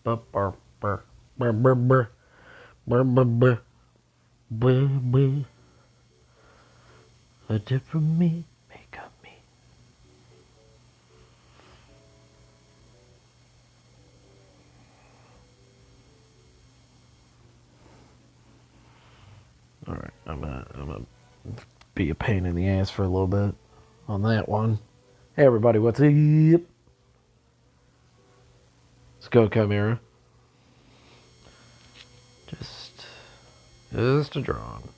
Burr, burr, burr, burr, burr, burr, burr, burr, burr, burr, burr. A different me, make up me. All right, I'm gonna be a pain in the ass for a little bit on that one. Hey everybody, what's up? Let's go, Chimera. Just a drawing.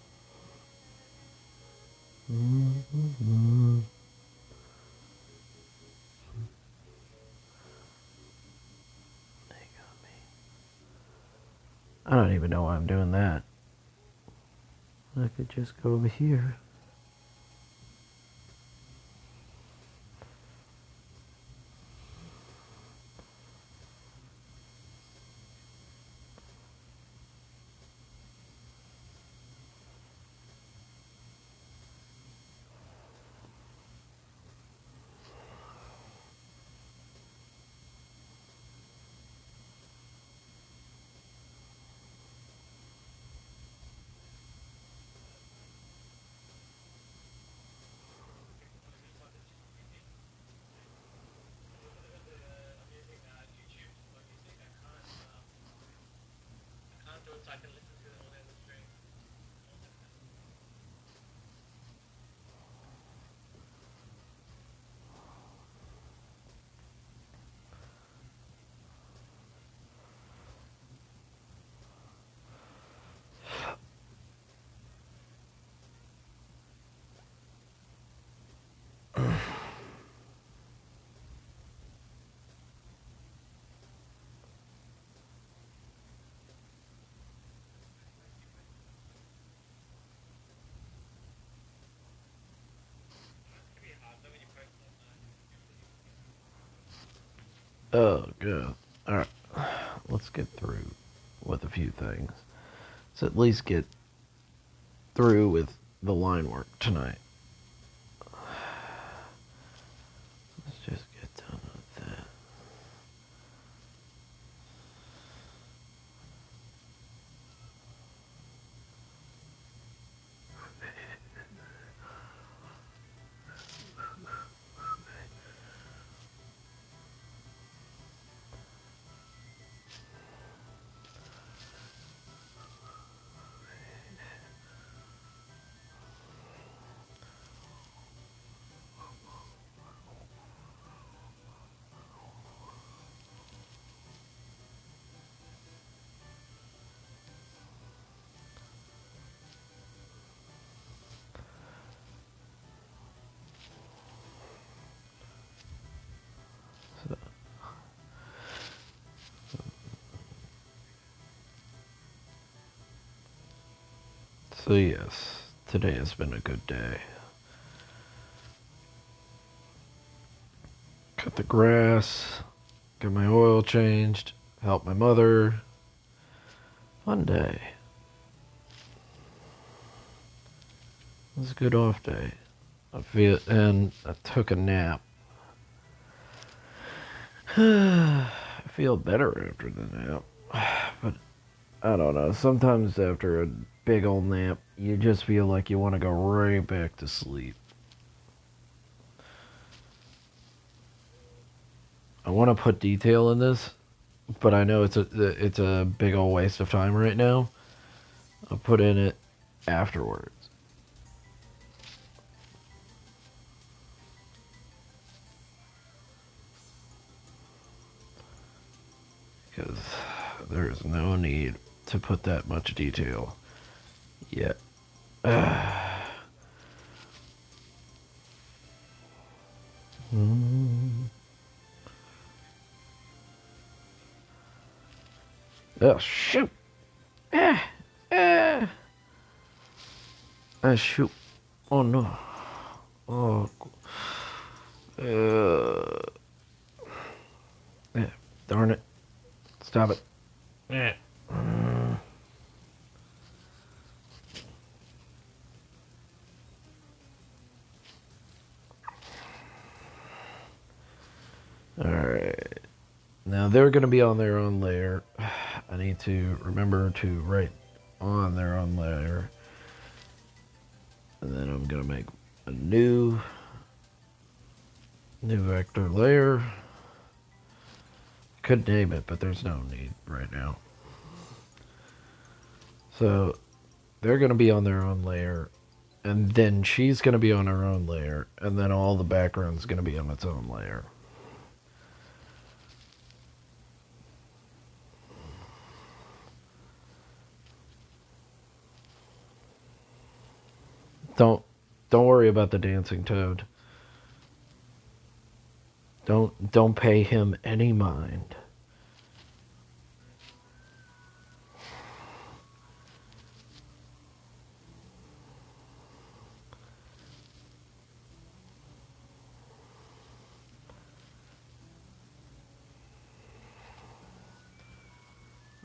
Mm-hmm. I don't even know why I'm doing that. I could just go over here. Oh, good. All right, let's get through with a few things. Let's at least get through with the line work tonight. Let's just get done with that. So yes, today has been a good day. Cut the grass, got my oil changed, helped my mother. Fun day. It was a good off day. And I took a nap. I feel better after the nap, but I don't know. Sometimes after a big old nap, you just feel like you want to go right back to sleep. I want to put detail in this, but I know it's a big old waste of time right now. I'll put in it afterwards. Because there's no need to put that much detail yet. Oh, shoot. Ah, ah. Ah, shoot. Oh, no. Oh. Yeah, darn it. Stop it. Yeah. Alright. Now they're going to be on their own layer. I need to remember to write on their own layer. And then I'm going to make a new vector layer. Could name it, but there's no need right now. So they're going to be on their own layer, and then she's going to be on her own layer, and then all the background's going to be on its own layer. Don't worry about the dancing toad. Don't pay him any mind.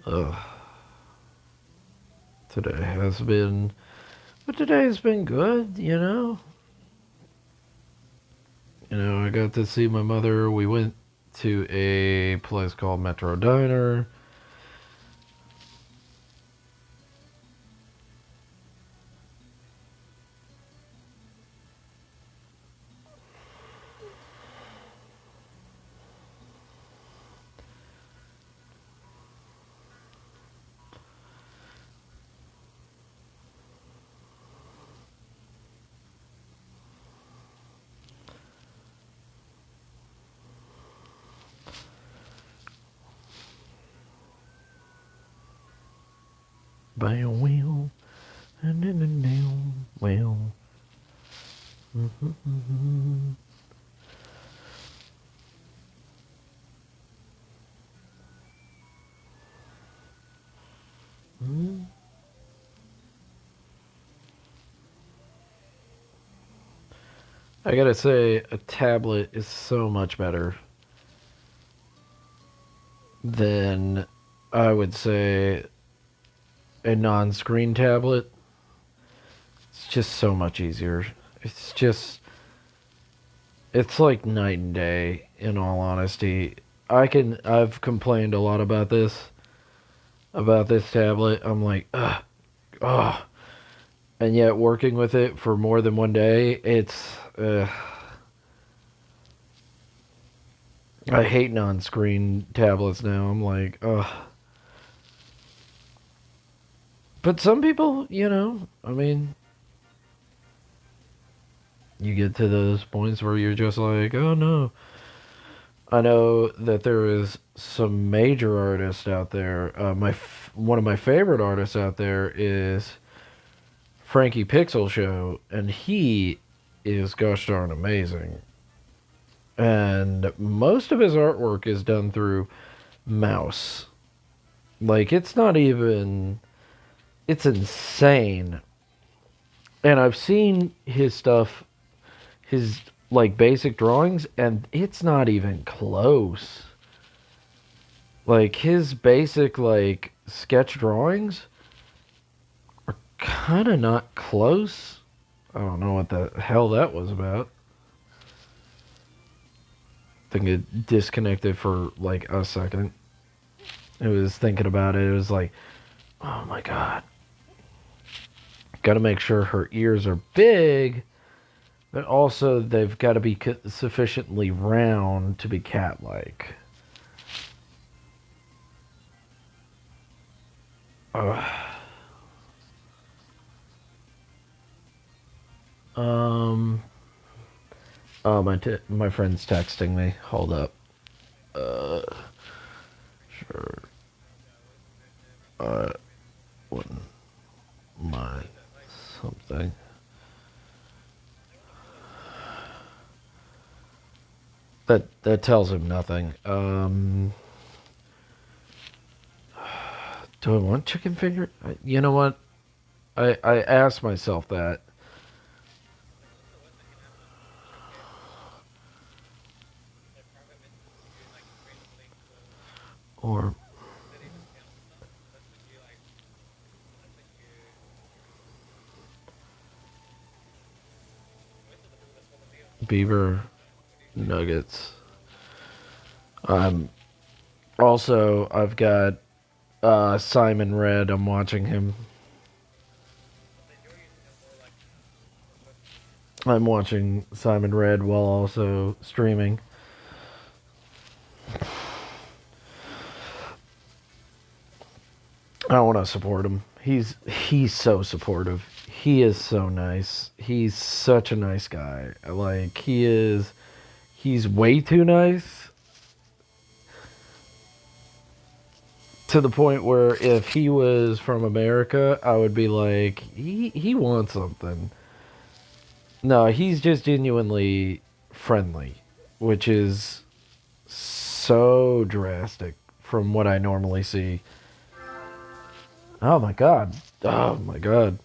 Ugh. Today's been good, you know. I got to see my mother. We went to a place called Metro Diner. Bam, wheel, and then down, well. I gotta say, a tablet is so much better than, I would say, a non-screen tablet. It's just so much easier. It's like night and day, in all honesty. I've complained a lot about this tablet. I'm like, ugh. And yet working with it for more than one day, I hate non-screen tablets now. I'm like, ugh. But some people, I mean, you get to those points where you're just like, oh no. I know that there is some major artists out there. One of my favorite artists out there is Frankie Pixel Show, and he is gosh darn amazing. And most of his artwork is done through mouse. Like, it's insane. And I've seen his stuff, his like basic drawings, and it's not even close. Like, his basic like sketch drawings are kind of not close. I don't know what the hell that was about. I think it disconnected for like a second. It was thinking about it. It was like, oh my god. Got to make sure her ears are big, but also they've got to be sufficiently round to be cat-like. Oh, my friend's texting me. Hold up. Sure. Wouldn't mind something. That tells him nothing. Do I want chicken finger? You know what? I asked myself that. Or beaver nuggets. Also, I've got Simon Red. I'm watching him. I'm watching Simon Red while also streaming. I want to support him. He's so supportive. He is so nice. He's such a nice guy. Like he is. He's way too nice to the point where if he was from America, I would be like, he wants something. No, he's just genuinely friendly, which is so drastic from what I normally see. Oh my god. Oh my god.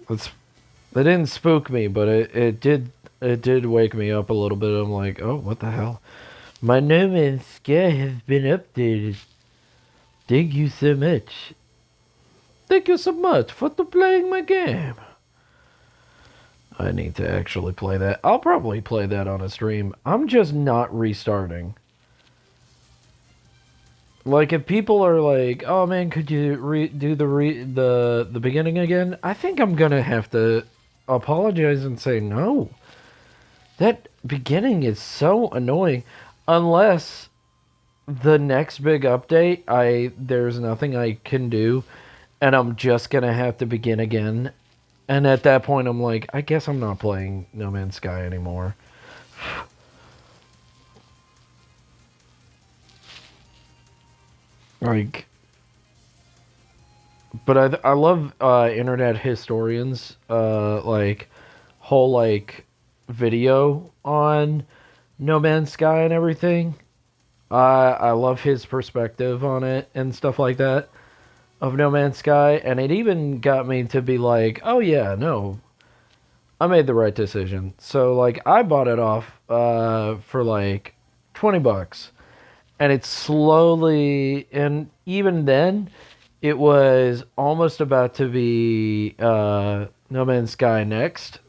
That's that didn't spook me, but it did wake me up a little bit. I'm like, oh, what the hell? My No Man's Sky has been updated. Thank you so much. Thank you so much for playing my game. I need to actually play that. I'll probably play that on a stream. I'm just not restarting. Like if people are like, "Oh man, could you do the beginning again?" I think I'm gonna have to apologize and say no. That beginning is so annoying. Unless the next big update, there's nothing I can do, and I'm just gonna have to begin again. And at that point, I'm like, I guess I'm not playing No Man's Sky anymore. Like, but I love internet historians like whole like video on No Man's Sky and everything. I love his perspective on it and stuff like that of No Man's Sky, and it even got me to be like, oh yeah, no, I made the right decision. So like I bought it off for like $20, and it's slowly, and even then it was almost about to be No Man's Sky next.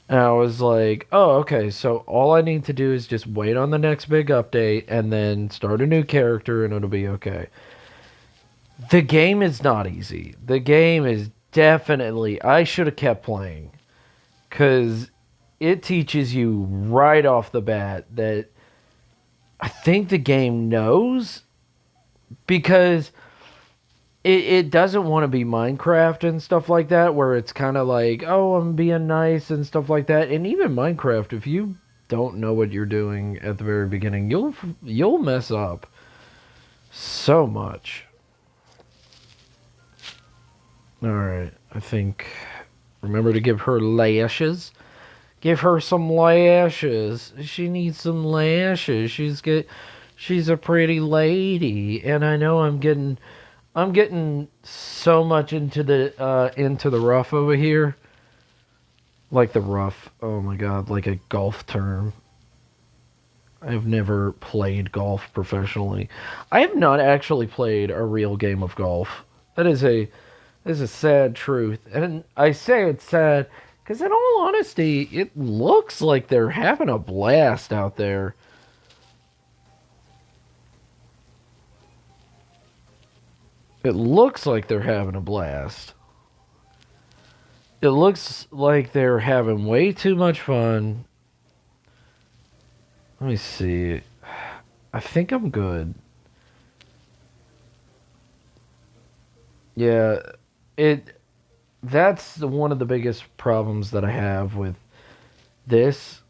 And I was like, oh, okay, so all I need to do is just wait on the next big update and then start a new character and it'll be okay. The game is not easy. The game is definitely, I should have kept playing because it teaches you right off the bat that I think the game knows because it doesn't want to be Minecraft and stuff like that, where it's kind of like, oh, I'm being nice and stuff like that. And even Minecraft, if you don't know what you're doing at the very beginning, you'll mess up so much. All right, I think remember to give her lashes. Give her some lashes. She needs some lashes. She's a pretty lady, and I know I'm getting so much into the rough over here. Like the rough. Oh my god, like a golf term. I've never played golf professionally. I have not actually played a real game of golf. That is a sad truth. And I say it's sad because in all honesty, it looks like they're having a blast out there. It looks like they're having a blast. It looks like they're having way too much fun. Let me see. I think I'm good. Yeah, it that's one of the biggest problems that I have with this.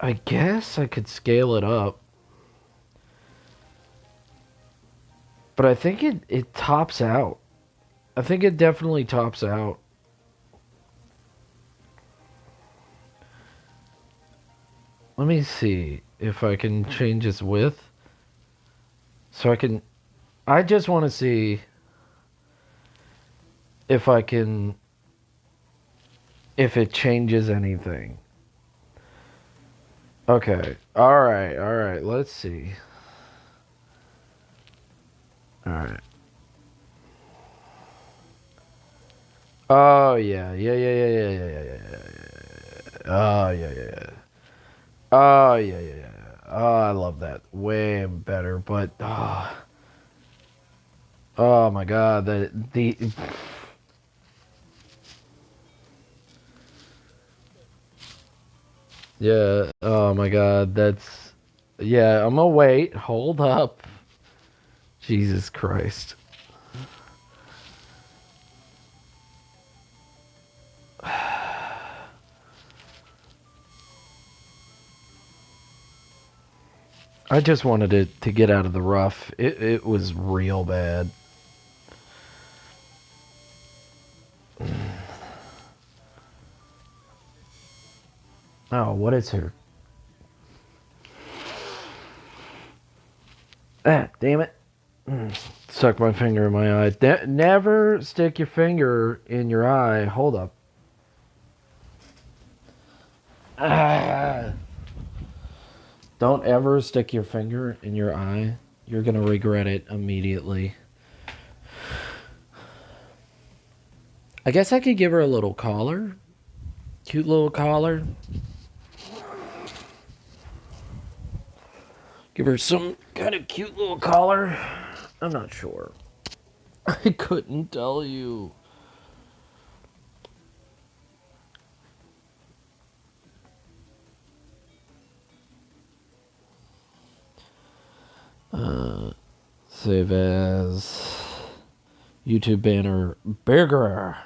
I guess I could scale it up, but I think it tops out. I think it definitely tops out. Let me see if I can change its width. So I just want to see if I can, if it changes anything. Okay. All right. Let's see. All right. Oh yeah. Yeah. Oh yeah. Yeah. Oh yeah, yeah, yeah. Oh, I love that. Way better, but oh my god, the yeah. Oh my god, that's yeah. I'm gonna wait. Hold up. Jesus Christ. I just wanted it to get out of the rough. It was real bad. Oh, what is here? Ah, damn it. Stuck my finger in my eye. Never stick your finger in your eye. Hold up. Ah. Don't ever stick your finger in your eye. You're going to regret it immediately. I guess I could give her a little collar. Cute little collar. Give her some kind of cute little collar. I'm not sure. I couldn't tell you. Save as YouTube banner. Burger.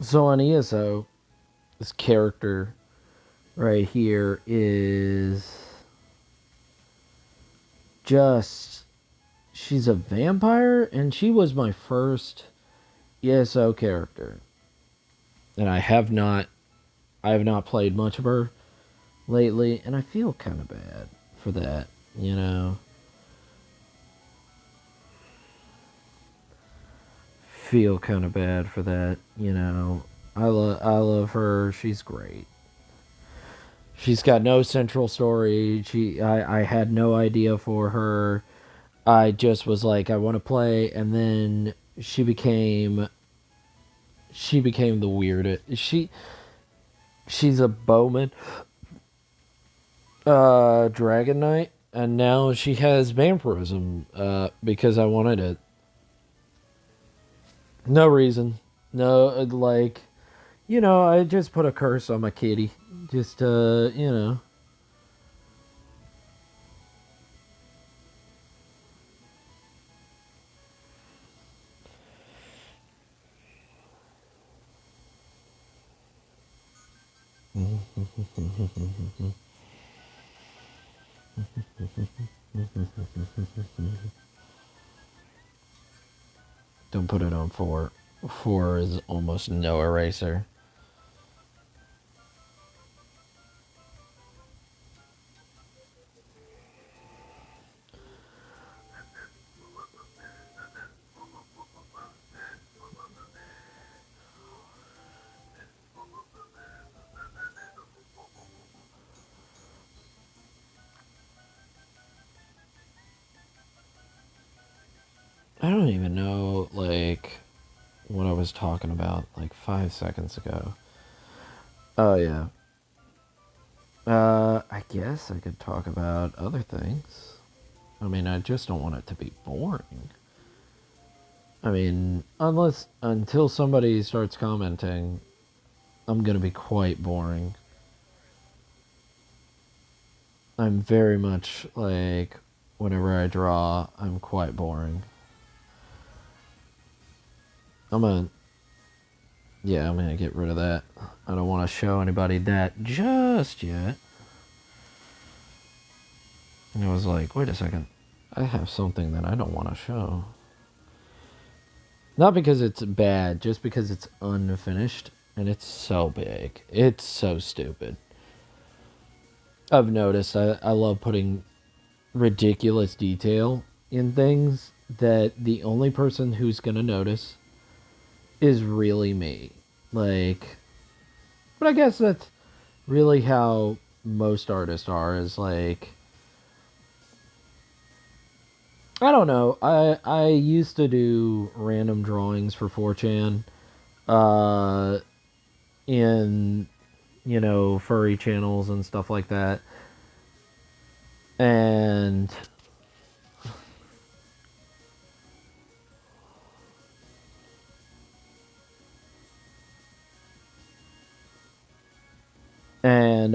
So on ESO, this character right here is just she's a vampire and she was my first ESO character. And I have not played much of her lately and I feel kind of bad for that, you know. Feel kind of bad for that, you know. I love her. She's great. She's got no central story. I had no idea for her. I just was like I want to play and then she became the weirdest. She's a bowman dragon knight and now she has vampirism because I wanted it. No reason. No like you know, I just put a curse on my kitty. Just you know. Don't put it on 4. 4 is almost no eraser. I don't even know, like, what I was talking about, like, 5 seconds ago. Oh, yeah. I guess I could talk about other things. I mean, I just don't want it to be boring. I mean, until somebody starts commenting, I'm gonna be quite boring. I'm very much like whenever I draw, I'm quite boring. I'm gonna get rid of that. I don't want to show anybody that just yet. And I was like, wait a second. I have something that I don't want to show. Not because it's bad, just because it's unfinished. And it's so big. It's so stupid. I've noticed I love putting ridiculous detail in things that the only person who's going to notice is really me. Like, but I guess that's really how most artists are, is like, I don't know. I used to do random drawings for 4chan, in, furry channels and stuff like that. And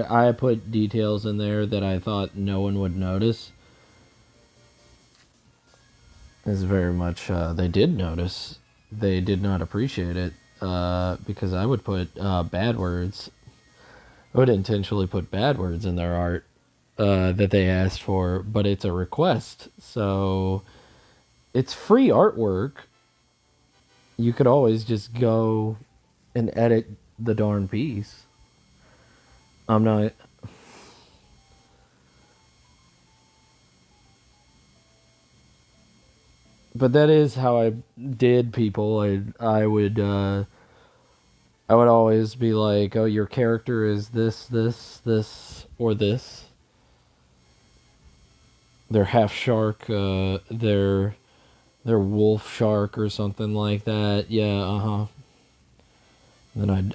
I put details in there that I thought no one would notice. Is very much, they did notice. They did not appreciate it, because I would put bad words. I would intentionally put bad words in their art that they asked for, but it's a request. So it's free artwork. You could always just go and edit the darn piece. I'm not. But that is how I did people. I would always be like, oh, your character is this, or this. They're half shark. They're wolf shark or something like that. Yeah, Then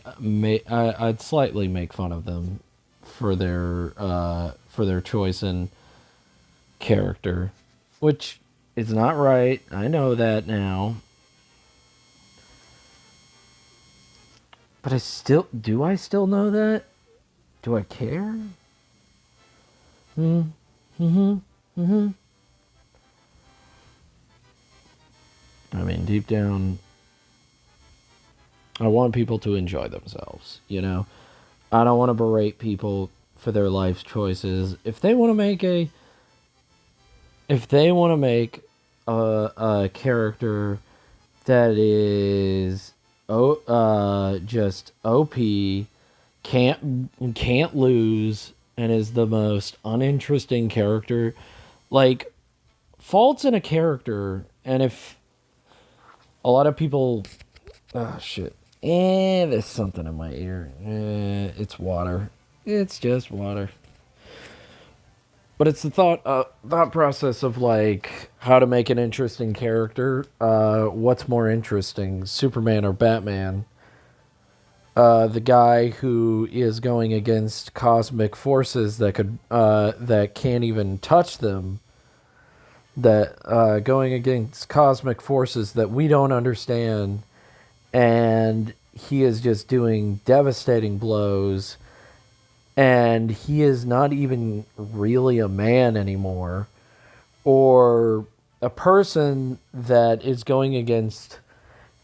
I'd slightly make fun of them for their choice in character, which is not right. I know that now. But I still know that? Do I care? Hmm. Mm-hmm. Mm-hmm. I mean, deep down, I want people to enjoy themselves, I don't want to berate people for their life choices. If they want to make a character that is just OP, can't lose, and is the most uninteresting character, like, faults in a character. And if a lot of people, shit, there's something in my ear. It's water. It's just water. But it's the thought process of, like, how to make an interesting character. What's more interesting, Superman or Batman? The guy who is going against cosmic forces that can't even touch them, that going against cosmic forces that we don't understand, and he is just doing devastating blows, and he is not even really a man anymore, or a person that is going against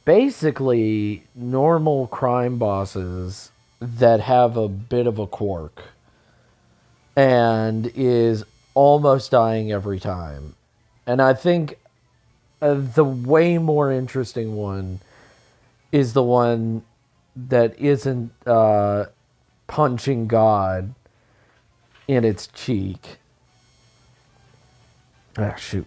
basically normal crime bosses that have a bit of a quirk and is almost dying every time. And I think the way more interesting one is the one that isn't punching God in its cheek. Ah, shoot.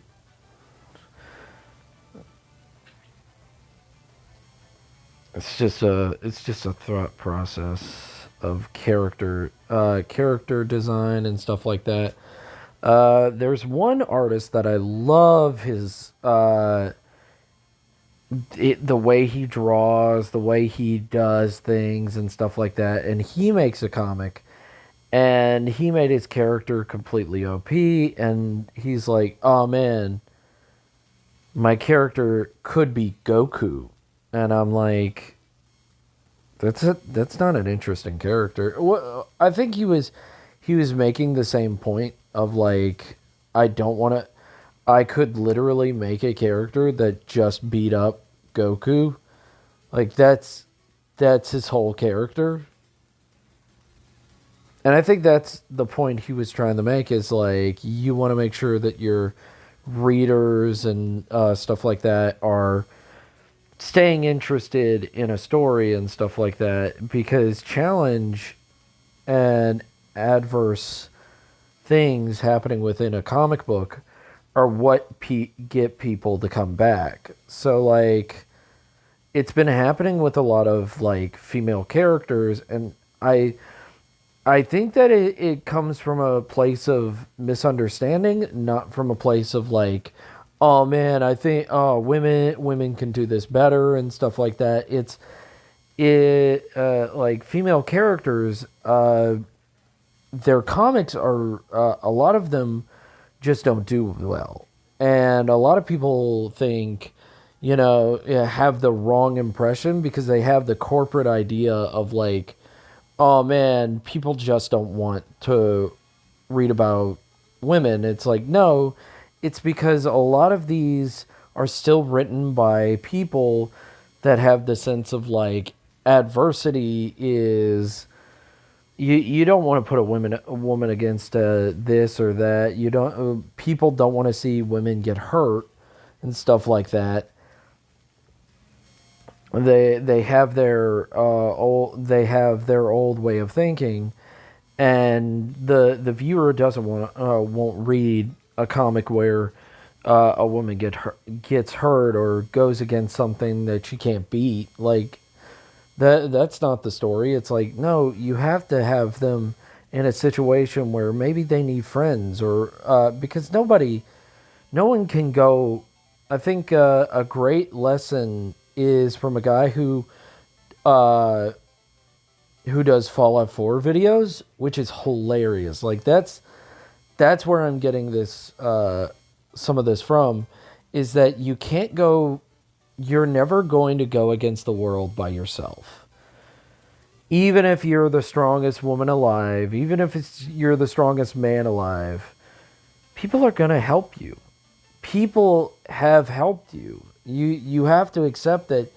It's just a thought process of character design and stuff like that. There's one artist that I love his the way he draws, the way he does things and stuff like that, and he makes a comic, and he made his character completely OP, and he's like, oh man, my character could be Goku. And I'm like, that's not an interesting character. I think he was making the same point of, like, I don't want to. I could literally make a character that just beat up Goku. Like that's his whole character. And I think that's the point he was trying to make is like you want to make sure that your readers and stuff like that are staying interested in a story and stuff like that because challenge and adverse things happening within a comic book are what get people to come back. So like it's been happening with a lot of like female characters and I think that it comes from a place of misunderstanding, not from a place of like, oh man, I think oh women can do this better and stuff like that. It like female characters, their comics are a lot of them just don't do well, and a lot of people think, have the wrong impression because they have the corporate idea of like oh man, people just don't want to read about women. It's like, no, it's because a lot of these are still written by people that have the sense of like adversity is you don't want to put a woman against this or that. You don't people don't want to see women get hurt and stuff like that. They have their old way of thinking, and the viewer doesn't won't read a comic where a woman gets hurt or goes against something that she can't beat. Like that's not the story. It's like no, you have to have them in a situation where maybe they need friends or because no one can go. I think a great lesson is from a guy uh, who does Fallout 4 videos, which is hilarious. Like that's where I'm getting this some of this from is that you're never going to go against the world by yourself. Even if you're the strongest woman alive, even if you're the strongest man alive, people are going to help you. People have helped you. You have to accept that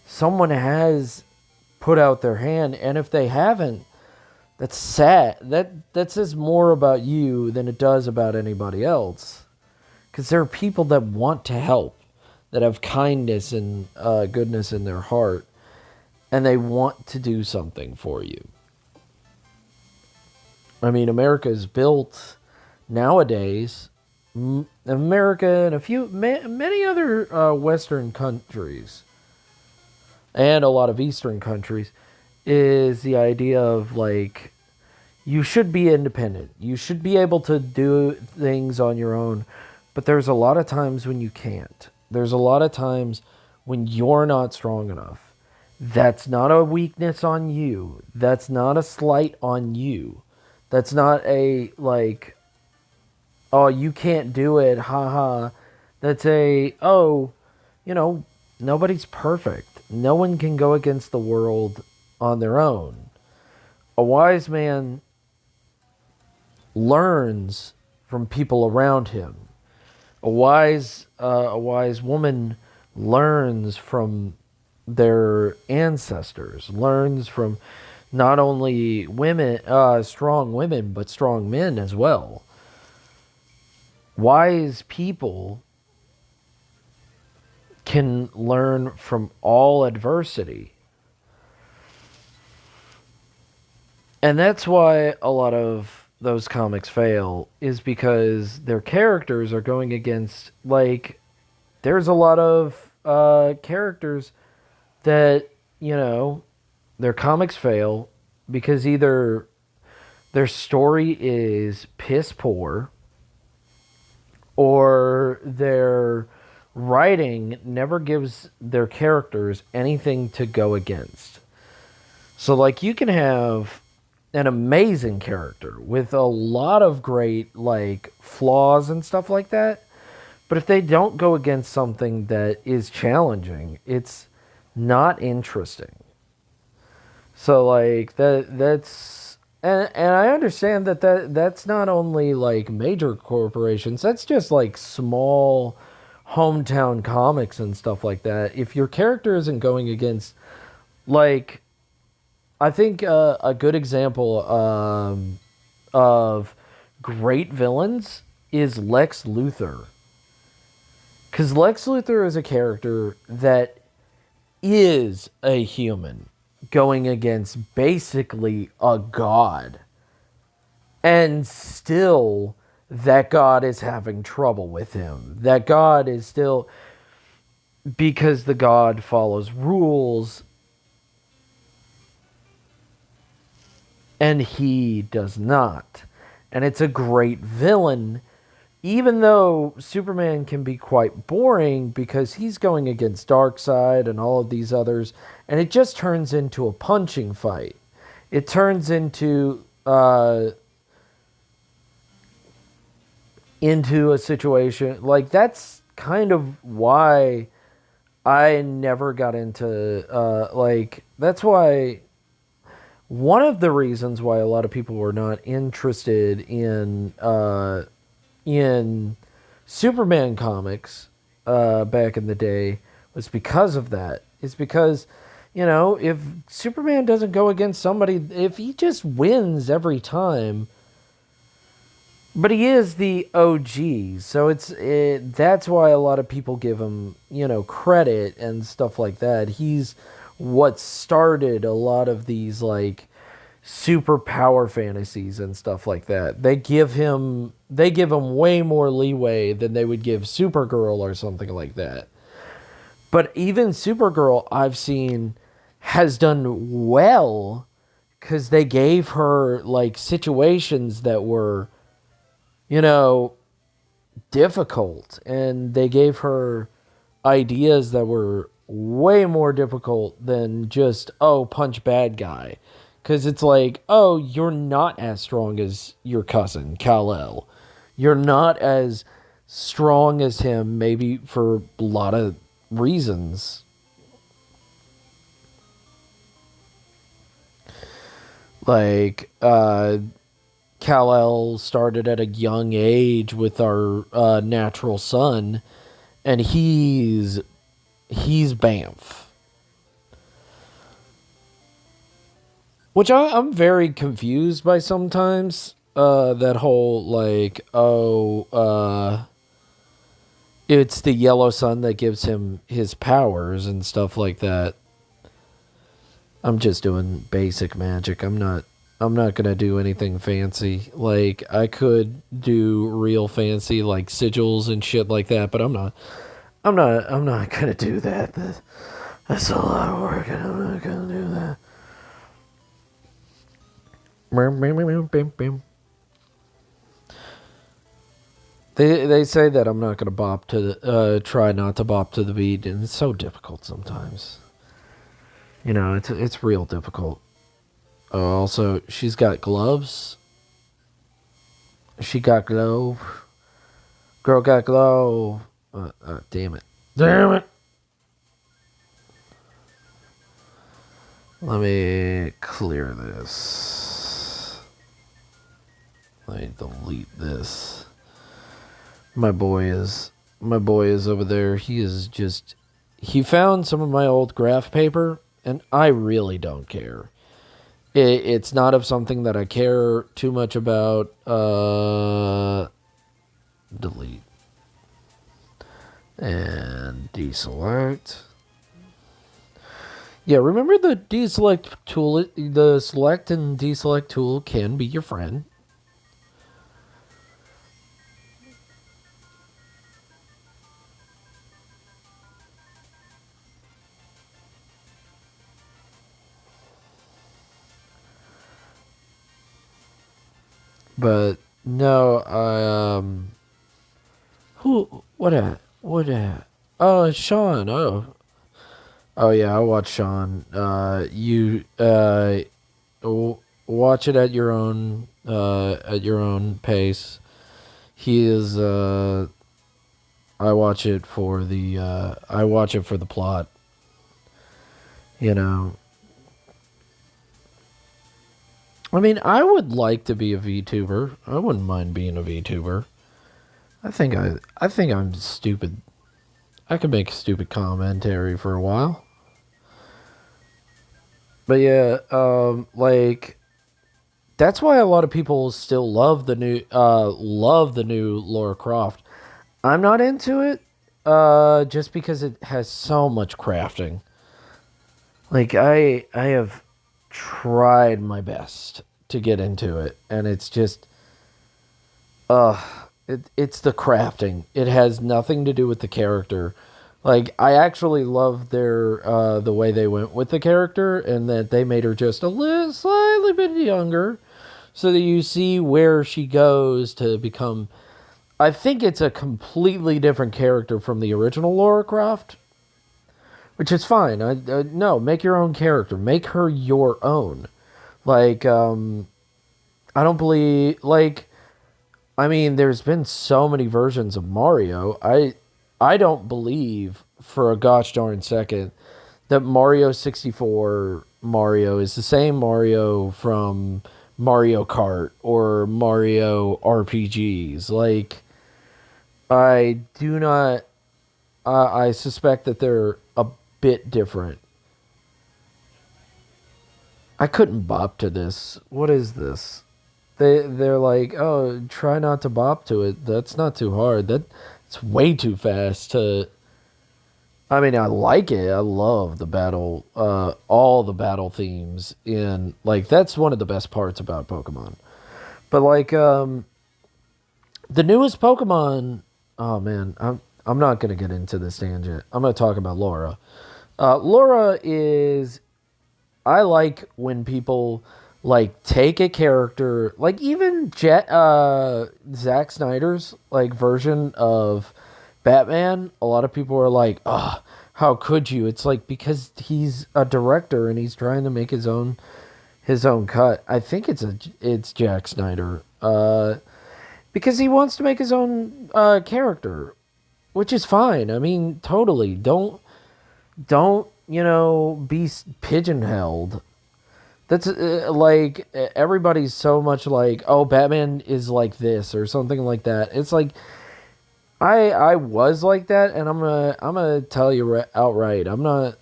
someone has put out their hand, and if they haven't, that's sad. That says more about you than it does about anybody else. Because there are people that want to help, that have kindness and goodness in their heart, and they want to do something for you. I mean, America is built nowadays. America and many other Western countries and a lot of Eastern countries is the idea of like you should be independent. You should be able to do things on your own, but there's a lot of times when you can't. There's a lot of times when you're not strong enough. That's not a weakness on you. That's not a slight on you. That's not a like oh, you can't do it, haha. That's nobody's perfect. No one can go against the world on their own. A wise man learns from people around him. A wise woman learns from their ancestors, learns from not only strong women, but strong men as well. Wise people can learn from all adversity. And that's why a lot of those comics fail, is because their characters are going against, like, there's a lot of characters that, their comics fail because either their story is piss poor, or their writing never gives their characters anything to go against. So, like, you can have an amazing character with a lot of great, like, flaws and stuff like that, but if they don't go against something that is challenging, it's not interesting. So, like, that's... and I understand that's not only like major corporations, that's just like small hometown comics and stuff like that. If your character isn't going against, like, I think a good example of great villains is Lex Luthor. Because Lex Luthor is a character that is a human going against basically a god. And still, that god is having trouble with him. That god is still. Because the god follows rules and he does not. And it's a great villain, even though Superman can be quite boring because he's going against Darkseid and all of these others, and it just turns into a punching fight. It turns into a situation like that's kind of why I never got into that's why one of the reasons why a lot of people were not interested in Superman comics back in the day was because of that. It's because, if Superman doesn't go against somebody, if he just wins every time, but he is the OG, so that's why a lot of people give him, credit and stuff like that. He's what started a lot of these like super power fantasies and stuff like that. They give him way more leeway than they would give Supergirl or something like that. But even Supergirl I've seen has done well cuz they gave her like situations that were you know difficult, and they gave her ideas that were way more difficult than just punch bad guy, because it's like, you're not as strong as your cousin Kal-El, you're not as strong as him, maybe for a lot of reasons. Like Kal-El started at a young age with our natural son, and he's Banff, which I'm very confused by sometimes. That whole like, it's the yellow sun that gives him his powers and stuff like that. I'm just doing basic magic. I'm not gonna do anything fancy. Like, I could do real fancy like sigils and shit like that, but I'm not gonna do that. That's a lot of work, and I'm not gonna do that. They say that I'm not gonna bop to try not to bop to the beat, and it's so difficult sometimes. It's real difficult. Oh, also, she's got gloves. She got glow. Girl got glow. Damn it. Damn it. Let me clear this. Let me delete this. My boy is over there. He found some of my old graph paper, and I really don't care. It's not of something that I care too much about. Delete. And deselect. Yeah, remember the deselect tool? The select and deselect tool can be your friend. But no, what? Oh, it's Sean. Oh yeah, I watch Sean. You watch it at your own pace. He is I watch it for the plot. You know. I mean, I would like to be a VTuber. I wouldn't mind being a VTuber. I think I'm stupid. I could make stupid commentary for a while. But yeah, like that's why a lot of people still love the new Lara Croft. I'm not into it, just because it has so much crafting. Like I have tried my best to get into it, and it's just uh it's the crafting. It has nothing to do with the character. Like I actually love their the way they went with the character, and that they made her just a little slightly bit younger, so that you see where she goes to become. I think it's a completely different character from the original Lara Croft, which is fine. No, make your own character, make her your own. Like I don't believe like I mean, there's been so many versions of Mario. I don't believe for a gosh darn second that Mario 64 Mario is the same Mario from Mario Kart or Mario RPGs. Like I do not I suspect that they're a bit different. I couldn't bop to this. What is this? They're like, oh, try not to bop to it. That's not too hard. It's way too fast to. I mean, I like it. I love the battle, all the battle themes in like that's one of the best parts about Pokemon. But like the newest Pokemon, oh man, I'm not gonna get into this tangent. I'm gonna talk about Laura. Laura is I like when people like take a character, like even Zack Snyder's like version of Batman. A lot of people are like, "Oh, how could you?" It's like because he's a director and he's trying to make his own cut. I think it's Jack Snyder, because he wants to make his own character, which is fine. I mean, totally. Don't be pigeonholed. That's like everybody's so much like, oh, Batman is like this or something like that. It's like I was like that, and I'm gonna tell you outright. I'm not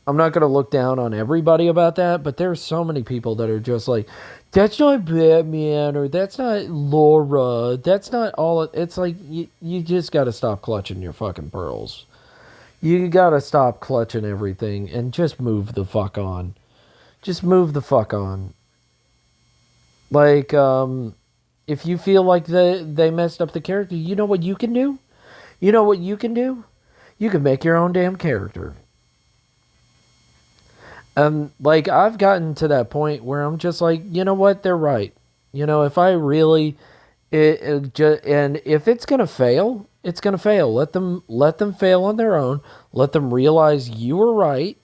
gonna look down on everybody about that, but there's so many people that are just like, that's not Batman or that's not Laura. That's not all. It's like you just gotta stop clutching your fucking pearls. You gotta stop clutching everything and just move the fuck on. Just move the fuck on. Like, if you feel like they messed up the character, you know what you can do? You know what you can do? You can make your own damn character. Like, I've gotten to that point where I'm just like, you know what? They're right. If I really, and if it's gonna fail, it's gonna fail. Let them fail on their own. Let them realize you were right,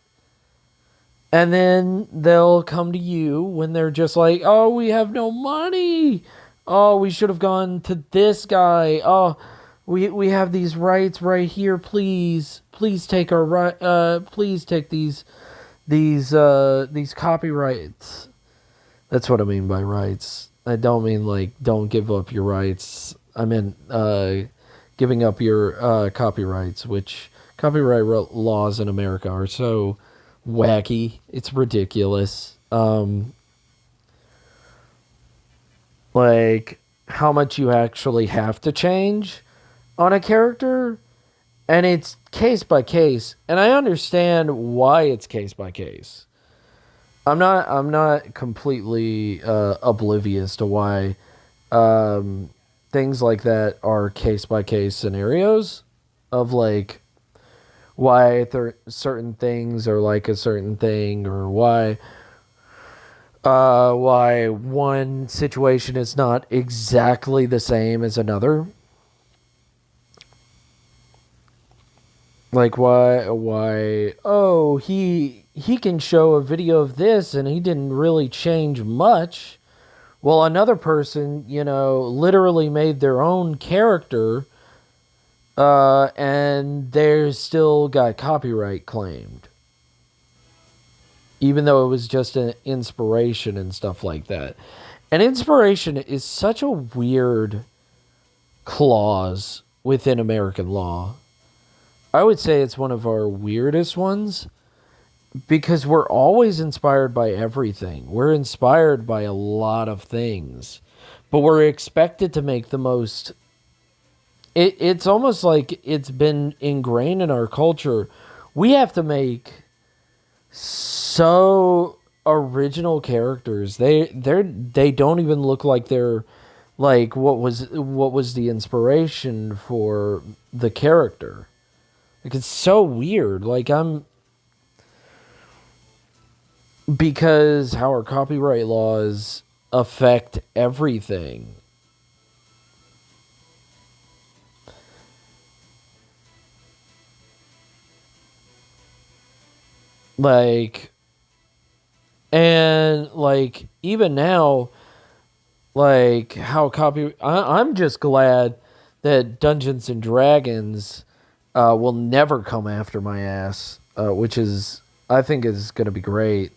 and then they'll come to you when they're just like, oh, we have no money. Oh, we should have gone to this guy. Oh, we have these rights right here. Please take our right. Please take these copyrights. That's what I mean by rights. I don't mean like don't give up your rights. I mean giving up your copyrights, which copyright laws in America are so wacky. It's ridiculous. Like how much you actually have to change on a character, and it's case by case, and I understand why it's case by case. I'm not completely oblivious to why things like that are case by case scenarios of like why certain things are like a certain thing, or why one situation is not exactly the same as another. Like why oh he can show a video of this and he didn't really change much. Well, another person, literally made their own character, and they're still got copyright claimed. even though it was just an inspiration and stuff like that. And inspiration is such a weird clause within American law. I would say it's one of our weirdest ones because we're always inspired by everything. We're inspired by a lot of things, but we're expected to make the most. It's almost like it's been ingrained in our culture. We have to make so original characters. They don't even look like they're like what was the inspiration for the character. Like it's so weird. Like I'm because how our copyright laws affect everything. Like and like even now like how I'm just glad that Dungeons and Dragons will never come after my ass, which is I think is going to be great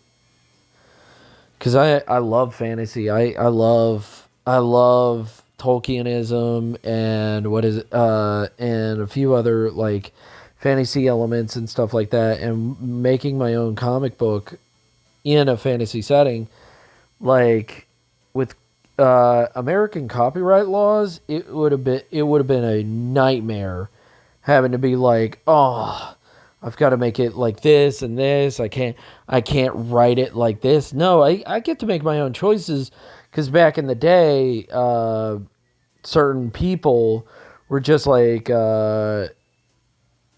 because I love fantasy. I love Tolkienism and what is it, and a few other like fantasy elements and stuff like that, and making my own comic book in a fantasy setting, like with American copyright laws, it would have been a nightmare having to be like, oh, I've got to make it like this and this. I can't write it like this. No, I get to make my own choices because back in the day, certain people were just like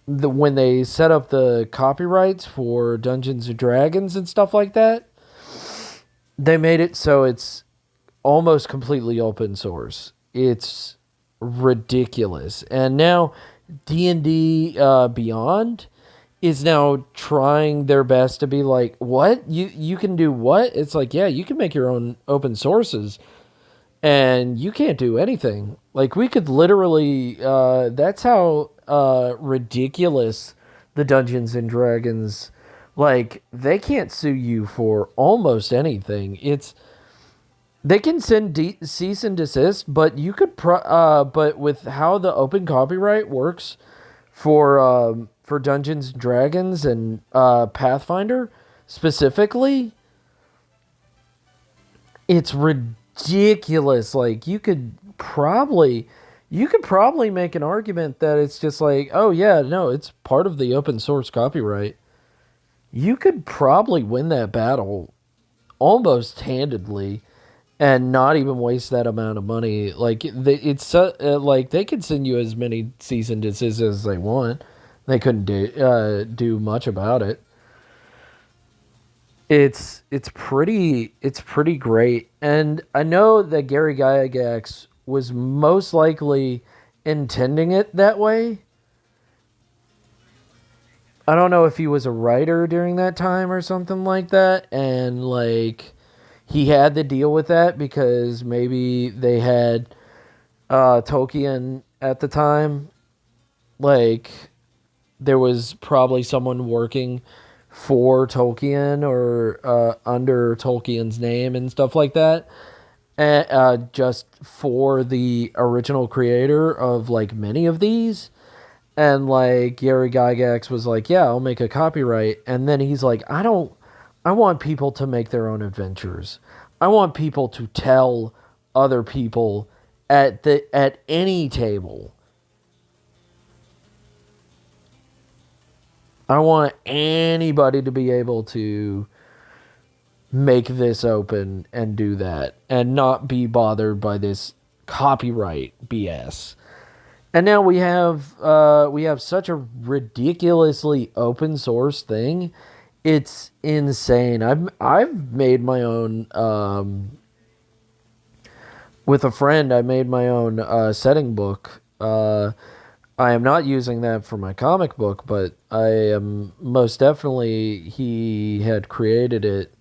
when they set up the copyrights for Dungeons and Dragons and stuff like that, they made it so it's almost completely open source. It's ridiculous. And now D&D Beyond is now trying their best to be like, what? You can do what? It's like, yeah, you can make your own open sources and you can't do anything. Like we could literally that's how ridiculous the Dungeons and Dragons, like they can't sue you for almost anything. It's they can send cease and desist, but you could but with how the open copyright works for Dungeons and Dragons and Pathfinder specifically, it's ridiculous. Like you could probably make an argument that it's just like, oh yeah, no, it's part of the open source copyright. You could probably win that battle almost handedly and not even waste that amount of money. Like like they could send you as many cease and desist as they want. They couldn't do much about it. It's pretty great, and I know that Gary Gygax was most likely intending it that way. I don't know if he was a writer during that time or something like that, and like he had to deal with that because maybe they had Tolkien at the time. Like there was probably someone working for Tolkien or under Tolkien's name and stuff like that, and, just for the original creator of like many of these. And like Gary Gygax was like, "Yeah, I'll make a copyright," and then he's like, "I don't. I want people to make their own adventures. I want people to tell other people at any table. I want anybody to be able to make this open and do that and not be bothered by this copyright BS." And now we have such a ridiculously open source thing. It's insane. I've made my own with a friend. I made my own setting book. I am not using that for my comic book, but I am most definitely. He had created it.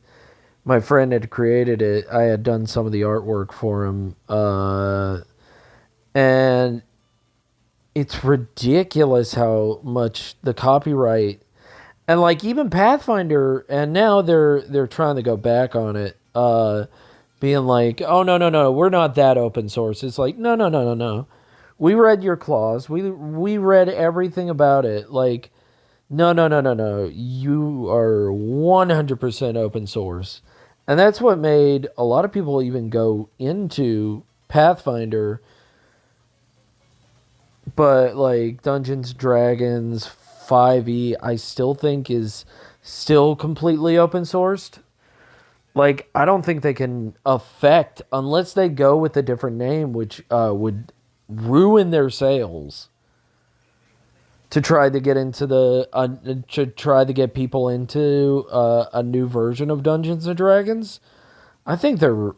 My friend had created it. I had done some of the artwork for him, and it's ridiculous how much the copyright. And like even Pathfinder, and now they're trying to go back on it, being like, oh no no no, we're not that open source. It's like no no no no no, we read your clause, we read everything about it. Like no no no no no, you are 100% open source, and that's what made a lot of people even go into Pathfinder. But like Dungeons Dragons 5e, I still think is still completely open sourced. Like I don't think they can affect unless they go with a different name, which would ruin their sales to try to get into to try to get people into a new version of Dungeons and Dragons. I think they're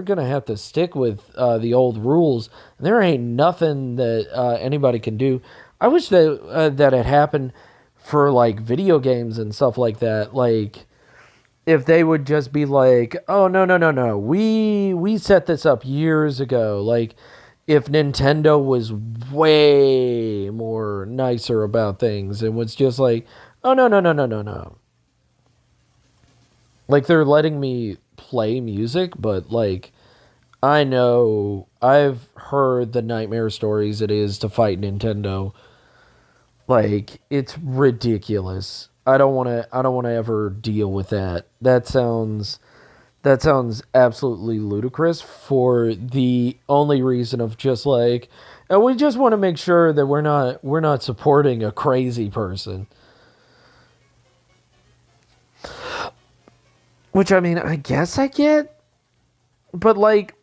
gonna have to stick with the old rules. There ain't nothing that anybody can do. I wish that that had happened for like video games and stuff like that. Like if they would just be like, "Oh no no no no, we set this up years ago." Like if Nintendo was way more nicer about things and was just like, "Oh no no no no no no." Like they're letting me play music, but like I know I've heard the nightmare stories it is to fight Nintendo. Like it's ridiculous. I don't want to ever deal with that. That sounds absolutely ludicrous for the only reason of just like and we just want to make sure that we're not supporting a crazy person. Which I mean, I guess I get, but like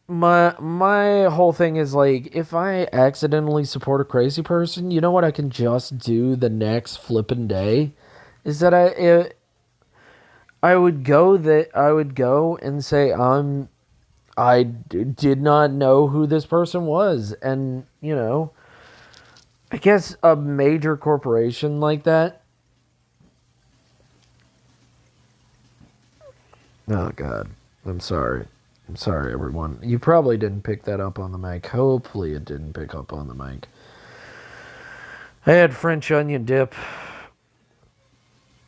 my whole thing is like if I accidentally support a crazy person, you know what I can just do the next flippin' day is that I would go and say did not know who this person was, and you know I guess a major corporation like that. Oh God, I'm sorry. I'm sorry, everyone. You probably didn't pick that up on the mic. Hopefully, it didn't pick up on the mic. I had French onion dip.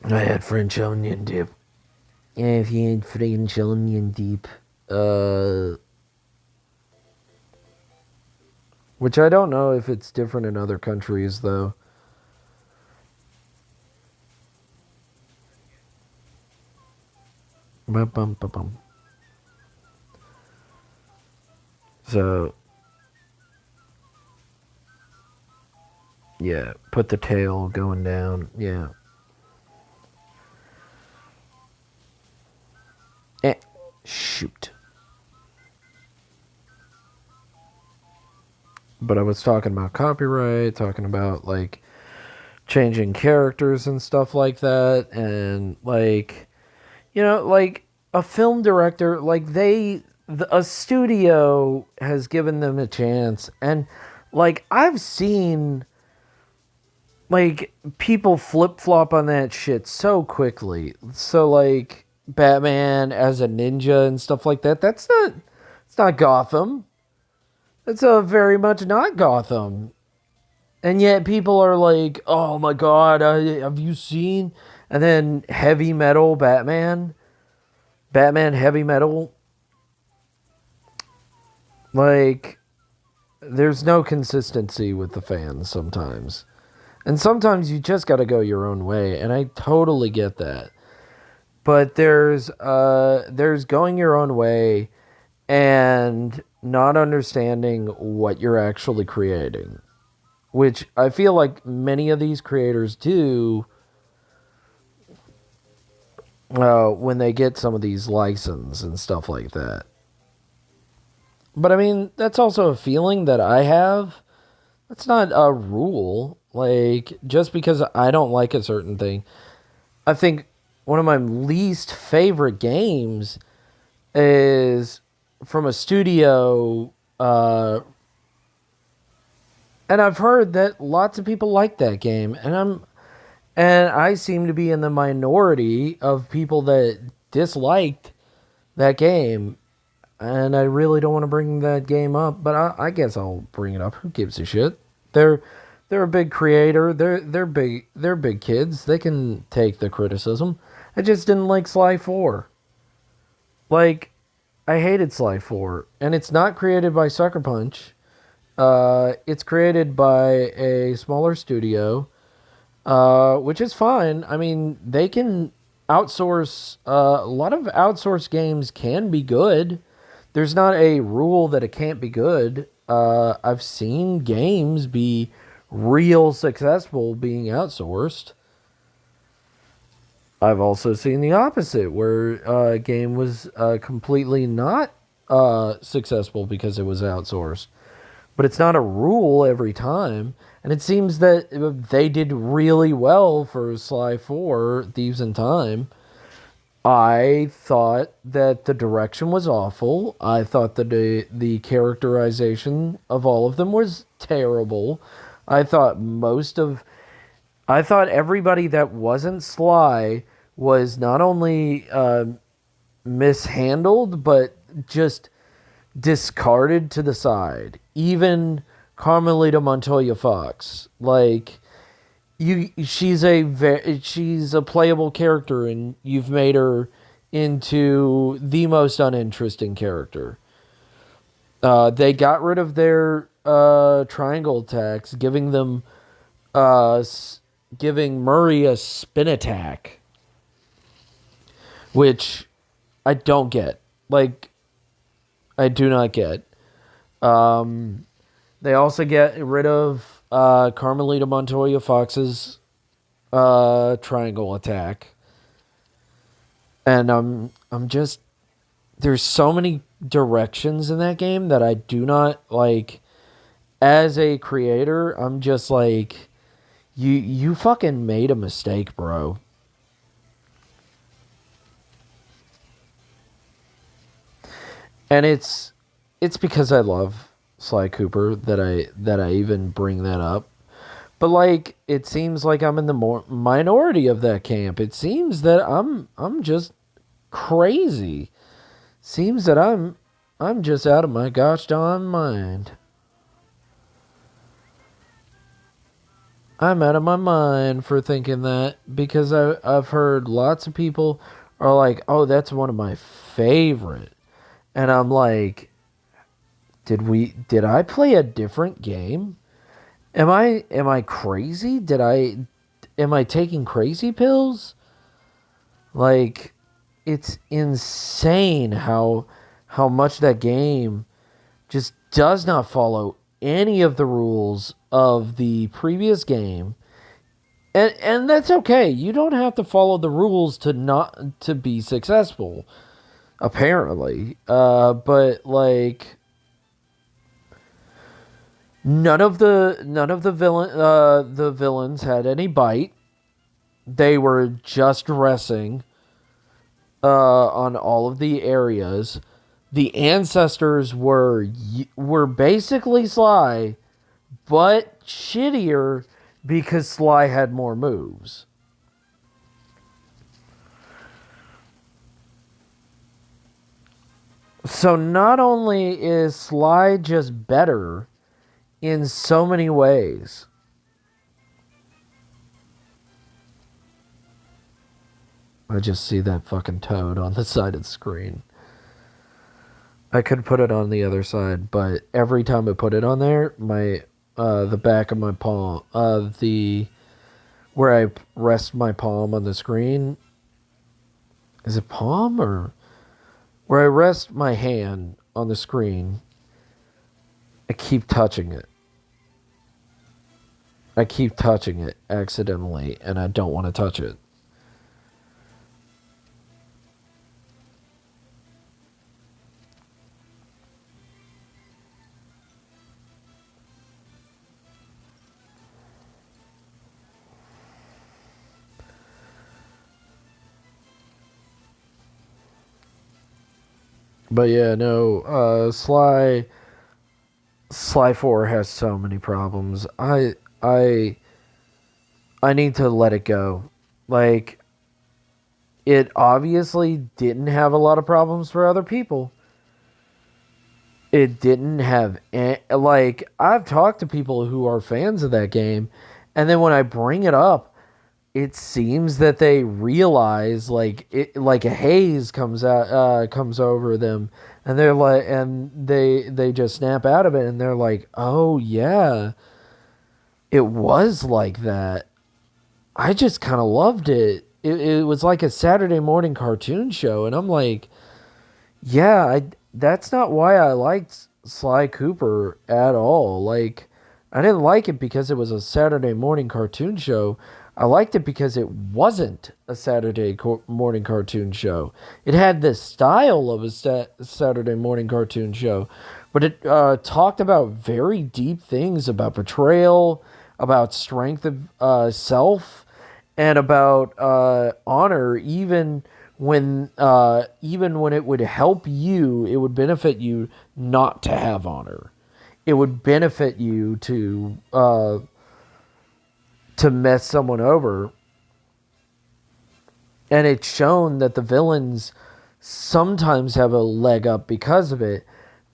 I had French onion dip. I've had French onion dip. Uh, which I don't know if it's different in other countries, though. Bum, bum, bum, bum. So, yeah, put the tail going down. Yeah. Eh, shoot. But I was talking about copyright, talking about like changing characters and stuff like that, and like you know, like a film director, like a studio has given them a chance, and like I've seen like people flip flop on that shit so quickly. So like Batman as a ninja and stuff like that. It's not Gotham. It's a very much not Gotham. And yet people are like, "Oh my god, have you seen?" And then heavy metal Batman heavy metal, like there's no consistency with the fans sometimes. And sometimes you just got to go your own way, and I totally get that. But there's going your own way and not understanding what you're actually creating, which I feel like many of these creators do when they get some of these licenses and stuff like that. But I mean, that's also a feeling that I have. That's not a rule. Like, just because I don't like a certain thing, I think one of my least favorite games is from a studio, and I've heard that lots of people like that game, and I seem to be in the minority of people that disliked that game, and I really don't want to bring that game up, but I guess I'll bring it up. Who gives a shit? They're they're a big creator. They're big kids. They can take the criticism. I just didn't like Sly 4. Like, I hated Sly 4, and it's not created by Sucker Punch. It's created by a smaller studio, which is fine. I mean, they can outsource. A lot of outsourced games can be good. There's not a rule that it can't be good. I've seen games be real successful being outsourced. I've also seen the opposite, where a game was completely not successful because it was outsourced. But it's not a rule every time. And it seems that they did really well for Sly 4, Thieves in Time. I thought that the direction was awful. I thought that the characterization of all of them was terrible. I thought I thought everybody that wasn't Sly was not only mishandled, but just discarded to the side. Even Carmelita Montoya Fox, like she's a playable character, and you've made her into the most uninteresting character. They got rid of their triangle attacks, uh, giving Murray a spin attack, which I don't get. Like, I do not get. They also get rid of Carmelita Montoya Fox's triangle attack, and I'm just there's so many directions in that game that I do not like. As a creator, I'm just like, you fucking made a mistake, bro. And it's because I love Sly Cooper that I even bring that up. But like, it seems like I'm in the minority of that camp. It seems that I'm just crazy. Seems that I'm just out of my gosh darn mind. I'm out of my mind for thinking that, because I've heard lots of people are like, "Oh, that's one of my favorite," and I'm like, did I play a different game? Am I crazy? Am I taking crazy pills? Like, it's insane how much that game just does not follow any of the rules of the previous game. And that's okay. You don't have to follow the rules to be successful, apparently. But like, none of the villains had any bite. They were just resting on all of the areas. The ancestors were basically Sly, but shittier because Sly had more moves. So not only is Sly just better in so many ways, I just see that fucking toad on the side of the screen. I could put it on the other side, but every time I put it on there, my the back of my palm, the where I rest my palm on the screen, is it palm, or where I rest my hand on the screen, I keep touching it. I keep touching it accidentally, and I don't want to touch it. But yeah, no, Sly 4 has so many problems. I I need to let it go. Like, it obviously didn't have a lot of problems for other people. It didn't have like I've talked to people who are fans of that game, and then when I bring it up, it seems that they realize like a haze comes over them, and they're like, and they just snap out of it, and they're like, oh yeah, it was like that. I just kind of loved it. It was like a Saturday morning cartoon show, and I'm like, yeah, that's not why I liked Sly Cooper at all. Like, I didn't like it because it was a Saturday morning cartoon show. I liked it because it wasn't a morning cartoon show. It had the style of a Saturday morning cartoon show, but it talked about very deep things about betrayal, about strength of self, and about honor. Even when it would help you, it would benefit you not to have honor. It would benefit you to mess someone over, and it's shown that the villains sometimes have a leg up because of it,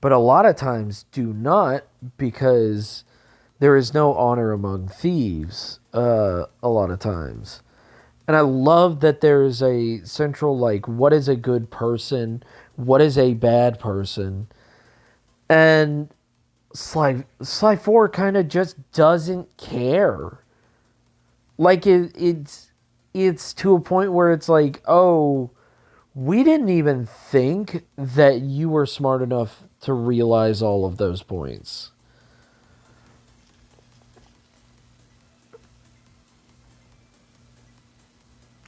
but a lot of times do not, because there is no honor among thieves. A lot of times. And I love that there's a central, like, what is a good person? What is a bad person? And Sly 4 kind of just doesn't care. Like, it's to a point where it's like, oh, we didn't even think that you were smart enough to realize all of those points.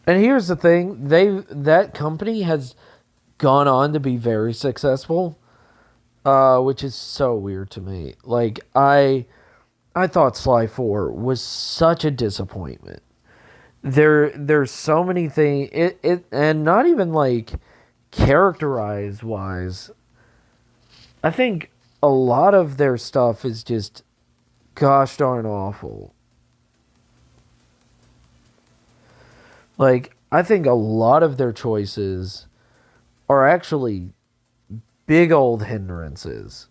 And here's the thing, that company has gone on to be very successful, which is so weird to me. Like I thought Sly 4 was such a disappointment. There's so many things, it and not even like characterize wise. I think a lot of their stuff is just gosh darn awful. Like I think a lot of their choices are actually big old hindrances.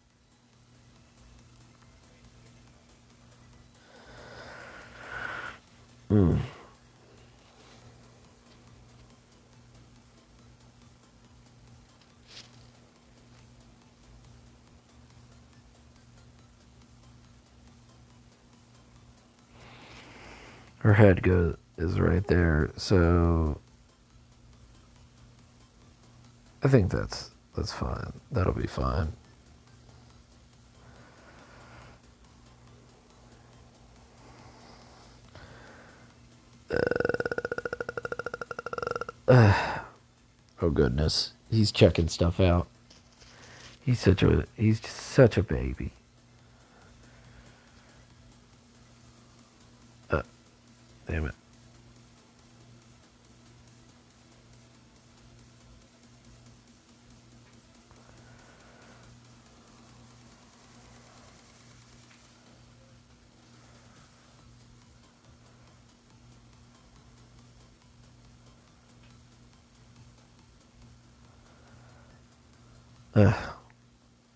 Mm. Her head goes is right there, so I think that's fine. That'll be fine. Oh goodness, he's checking stuff out. He's just such a baby. Uh, Damn it. Uh,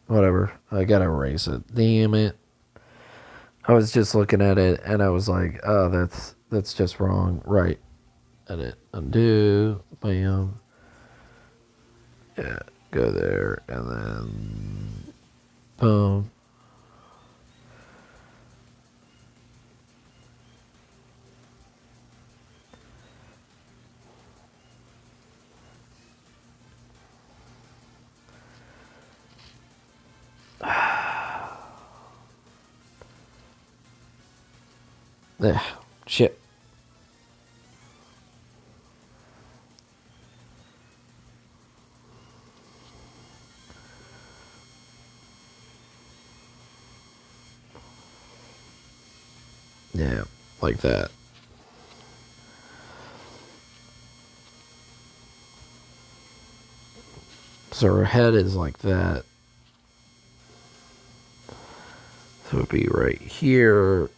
Whatever. I gotta erase it. Damn it. I was just looking at it and I was like, oh, that's just wrong. Right. Edit. Undo. Bam. Yeah. Go there and then boom. Yeah. Shit. Yeah. Like that. So her head is like that. So it'd be right here.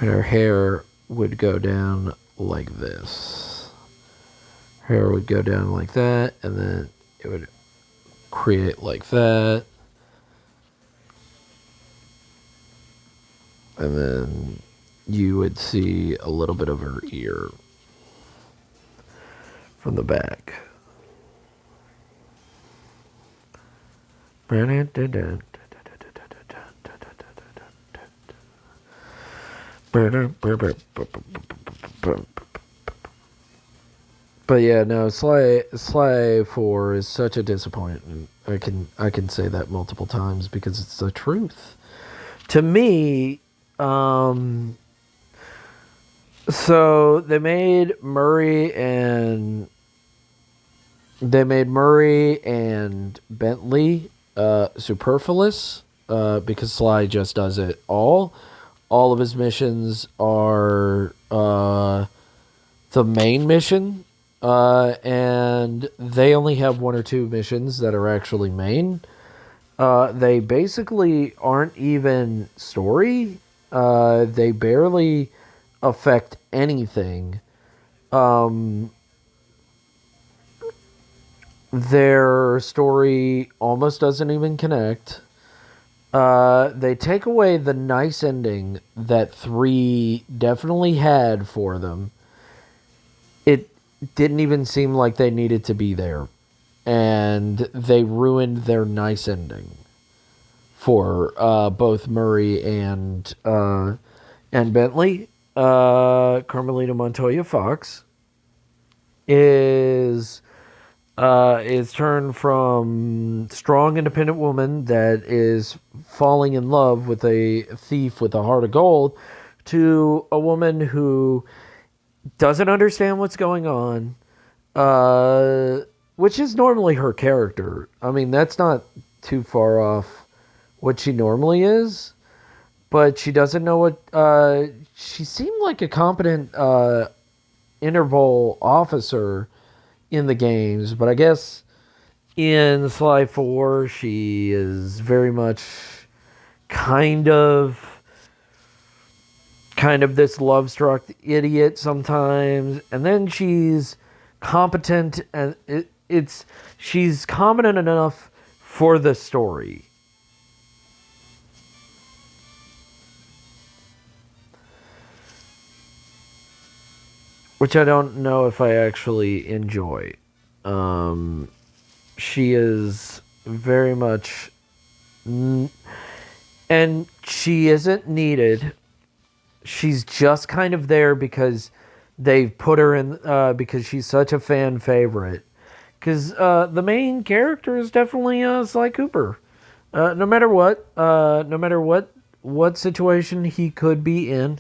And her hair would go down like this. Her hair would go down like that, and then it would create like that. And then you would see a little bit of her ear from the back. But yeah, no, Sly 4 is such a disappointment. I can say that multiple times because it's the truth. To me, so they made Murray and Bentley superfluous because Sly just does it all. All of his missions are the main mission, and they only have one or two missions that are actually main. They basically aren't even story. They barely affect anything. Their story almost doesn't even connect. They take away the nice ending that 3 definitely had for them. It didn't even seem like they needed to be there. And they ruined their nice ending for both Murray and Bentley. Carmelita Montoya Fox is turned from strong, independent woman that is falling in love with a thief with a heart of gold to a woman who doesn't understand what's going on, which is normally her character. I mean, that's not too far off what she normally is, but she doesn't know what. She seemed like a competent Interpol officer in the games, but I guess in Sly 4, she is very much kind of this love-struck idiot sometimes, and then she's competent, and she's competent enough for the story. Which I don't know if I actually enjoy. She is very much, and she isn't needed. She's just kind of there because they've put her in, because she's such a fan favorite. Because the main character is definitely Sly Cooper. No matter what situation he could be in,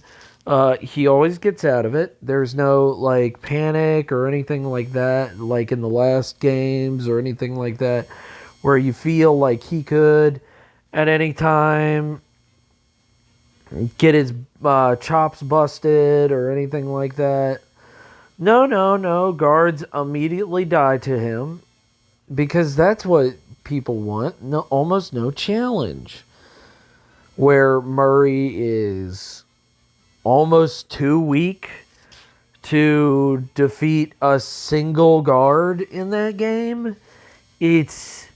he always gets out of it. There's no like panic or anything like that, like in the last games or anything like that, where you feel like he could at any time get his chops busted or anything like that. No. Guards immediately die to him because that's what people want. No, almost no challenge. Where Murray is almost too weak to defeat a single guard in that game. It's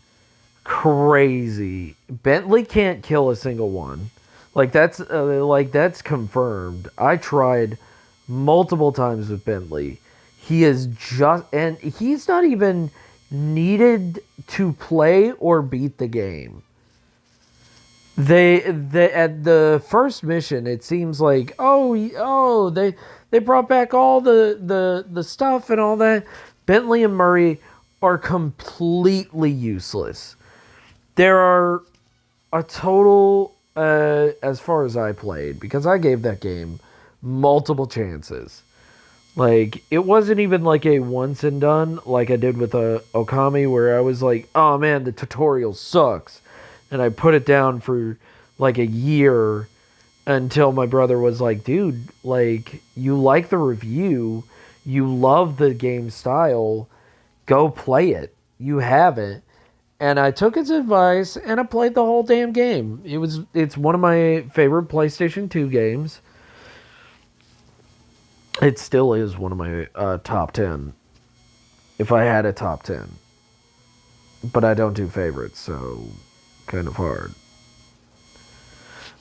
crazy. Bentley can't kill a single one. That's confirmed. I tried multiple times with Bentley. He is just, and he's not even needed to play or beat the game. They at the first mission, it seems like they brought back all the stuff and all that. Bentley and Murray are completely useless. There are a total, as far as I played, because I gave that game multiple chances. Like, it wasn't even like a once and done like I did with Okami, where I was like, oh man, the tutorial sucks. And I put it down for like a year until my brother was like, dude, like, you like the review, you love the game style, go play it. You have it. And I took his advice and I played the whole damn game. It's one of my favorite PlayStation 2 games. It still is one of my top 10. If I had a top 10. but I don't do favorites, so kind of hard.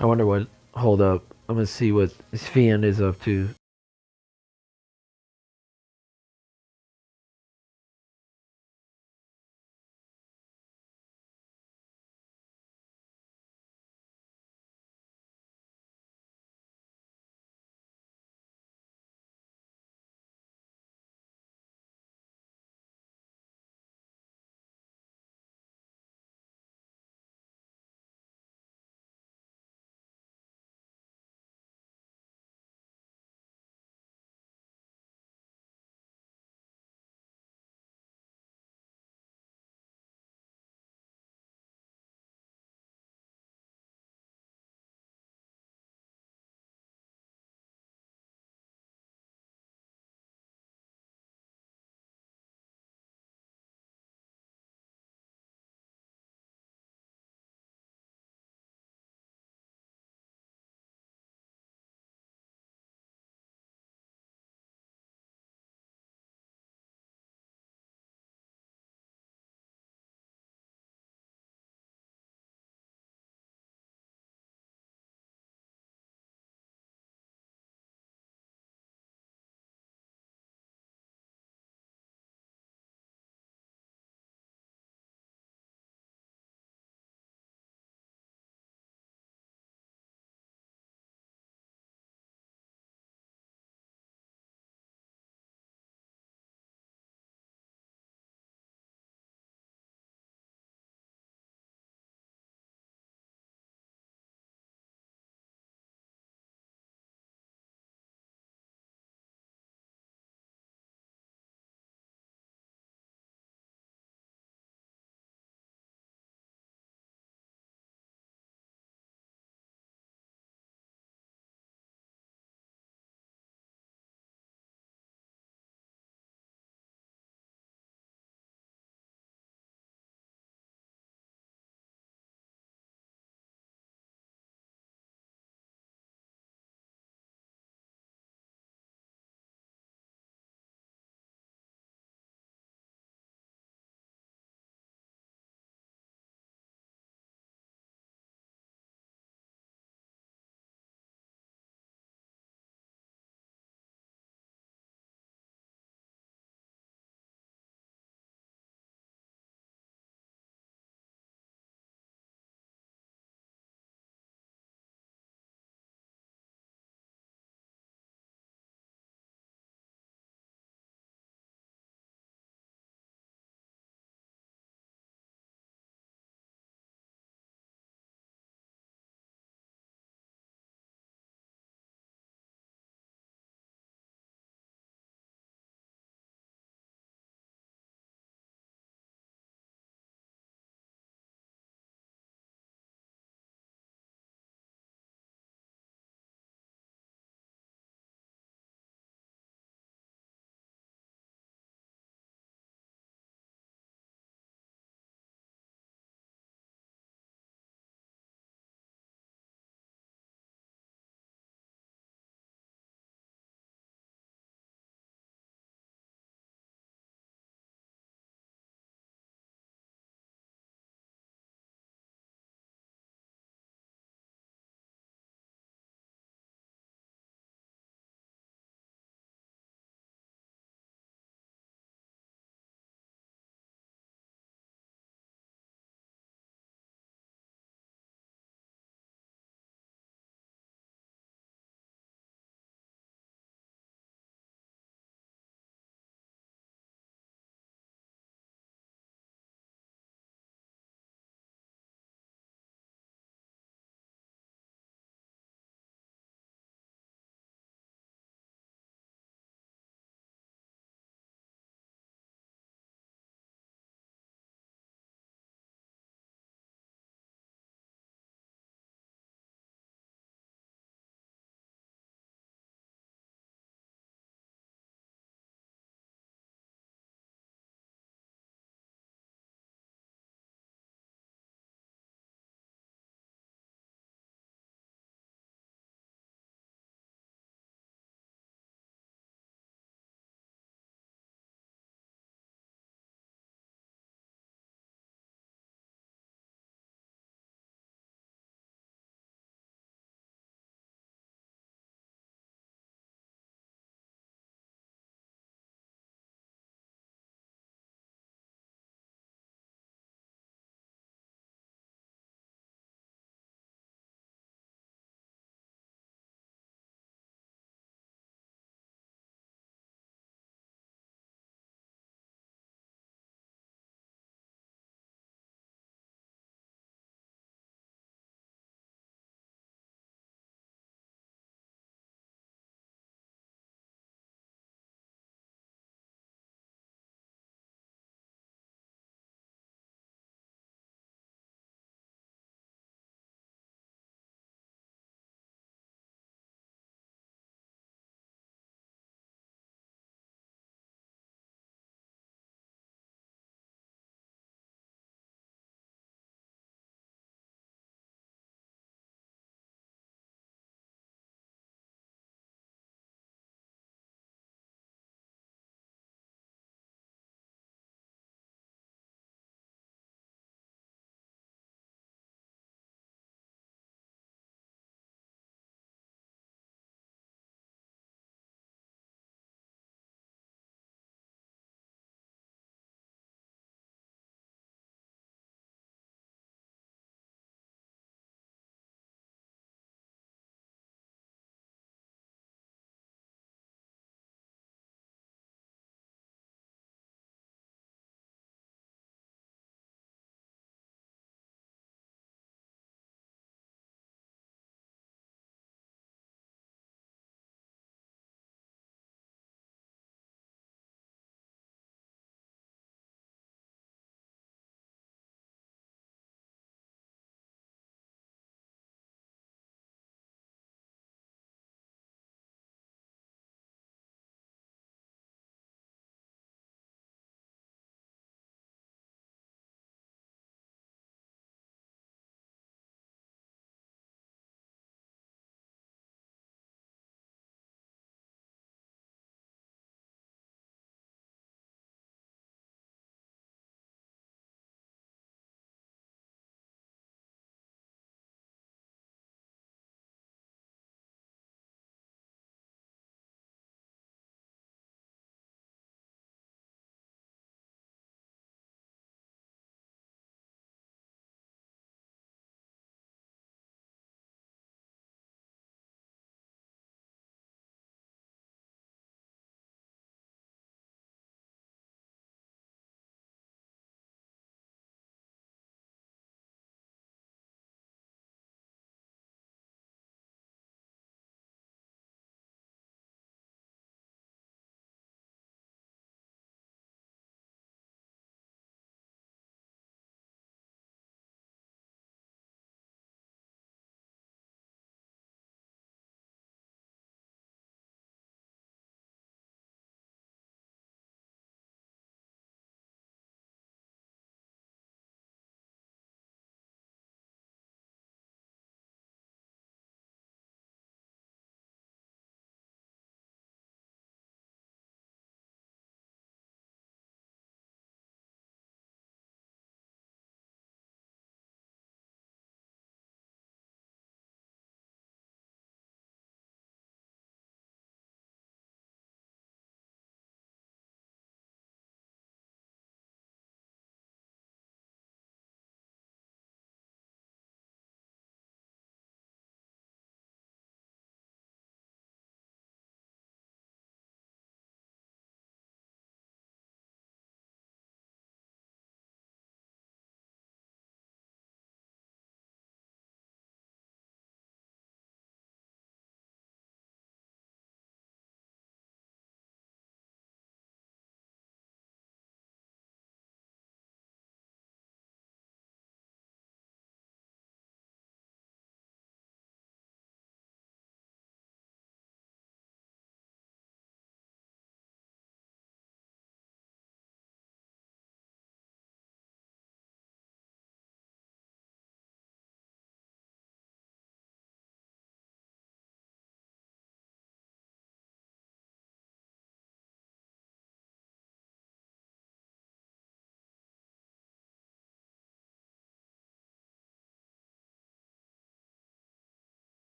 I wonder what. Hold up. I'm gonna see what Sven is up to.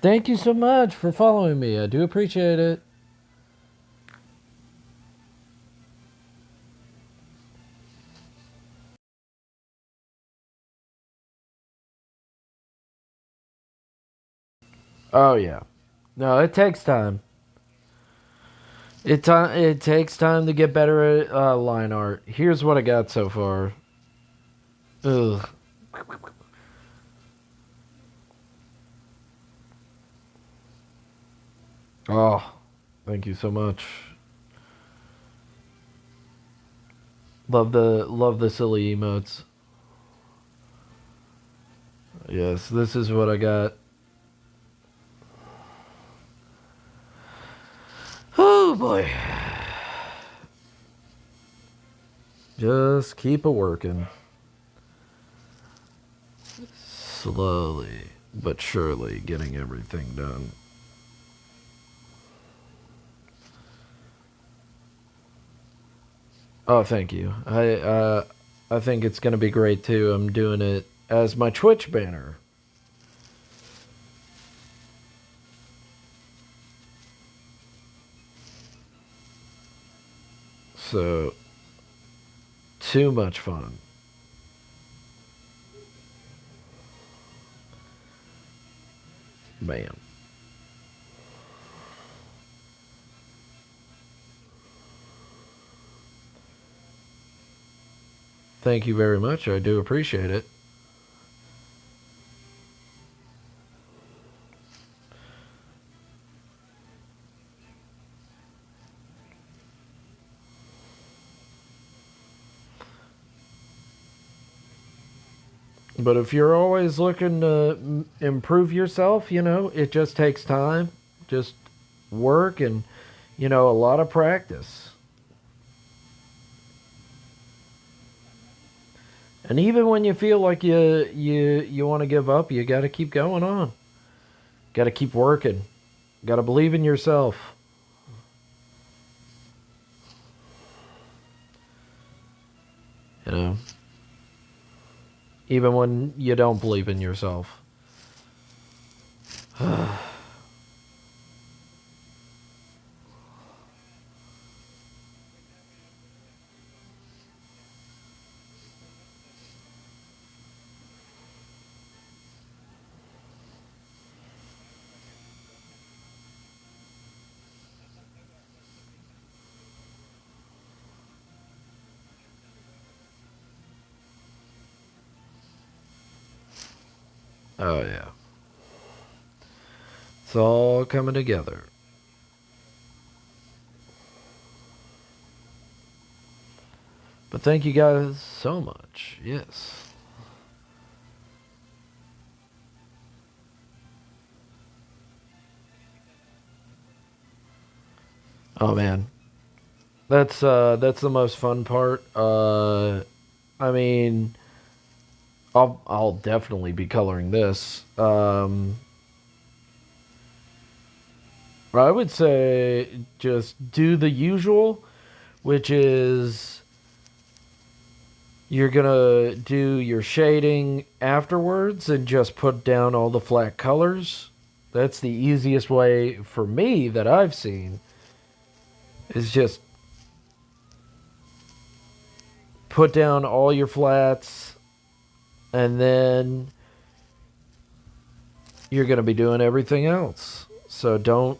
Thank you so much for following me. I do appreciate it. Oh yeah. No, it takes time. It takes time to get better at line art. Here's what I got so far. Ugh. Oh, thank you so much. Love the silly emotes. Yes, this is what I got. Oh boy. Just keep a working. Slowly but surely getting everything done. Oh, thank you. I think it's gonna be great too. I'm doing it as my Twitch banner. So too much fun. Bam. Thank you very much. I do appreciate it. But if you're always looking to improve yourself, it just takes time, just work, and a lot of practice. And even when you feel like you want to give up, you got to keep going on. Got to keep working. Got to believe in yourself. You know, even when you don't believe in yourself. Oh yeah, it's all coming together. But thank you guys so much. Yes. Oh man, that's the most fun part. I mean, I'll definitely be coloring this. I would say just do the usual, which is you're gonna do your shading afterwards and just put down all the flat colors. That's the easiest way for me that I've seen. Is just put down all your flats and then you're going to be doing everything else. So don't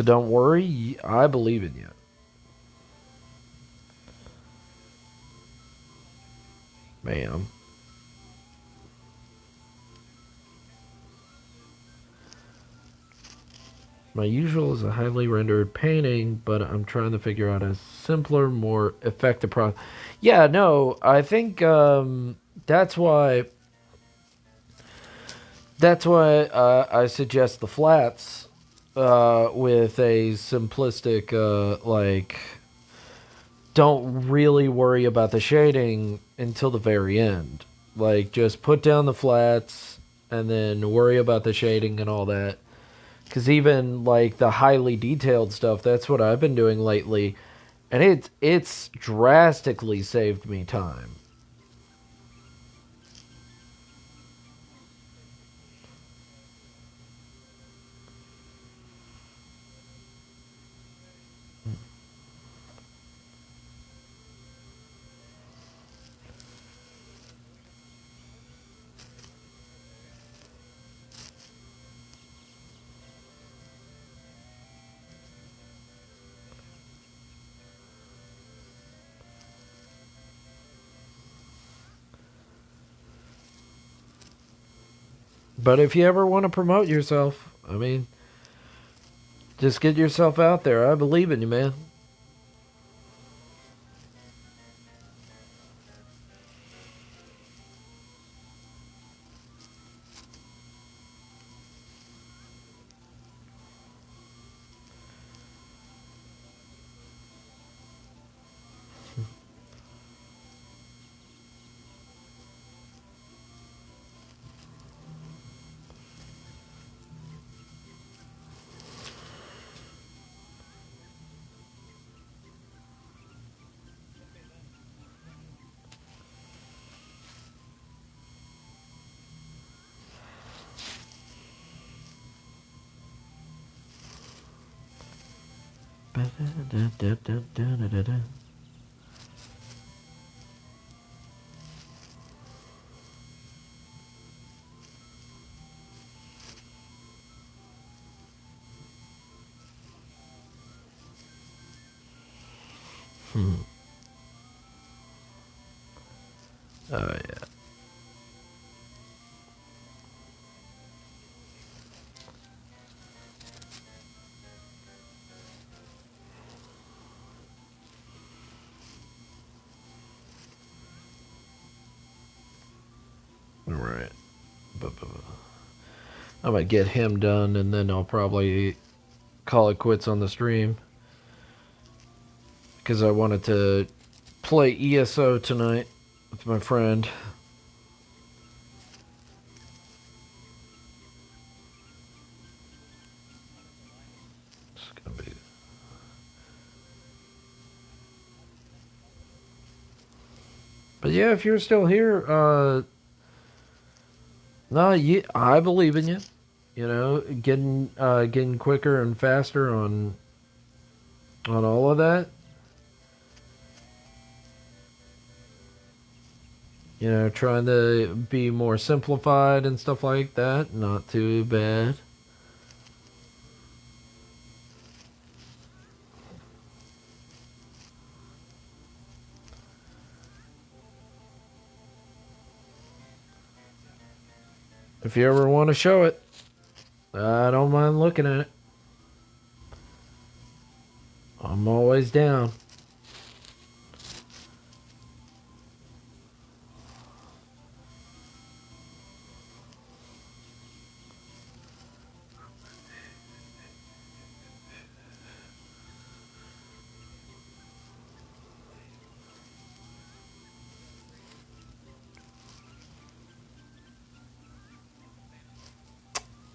worry. I believe in you. Ma'am. My usual is a highly rendered painting, but I'm trying to figure out a simpler, more effective process. Yeah, no, I think that's why I suggest the flats with a simplistic like don't really worry about the shading until the very end. Like just put down the flats and then worry about the shading and all that. Cuz even like the highly detailed stuff, that's what I've been doing lately, and it's drastically saved me time. But if you ever want to promote yourself, I mean, just get yourself out there. I believe in you, man. Oh, yeah. Right. I'm gonna get him done, and then I'll probably call it quits on the stream. Because I wanted to play ESO tonight with my friend. It's gonna be... But yeah, if you're still here, no, I believe in you. You know, getting quicker and faster on all of that. You know, trying to be more simplified and stuff like that. Not too bad. If you ever want to show it, I don't mind looking at it. I'm always down.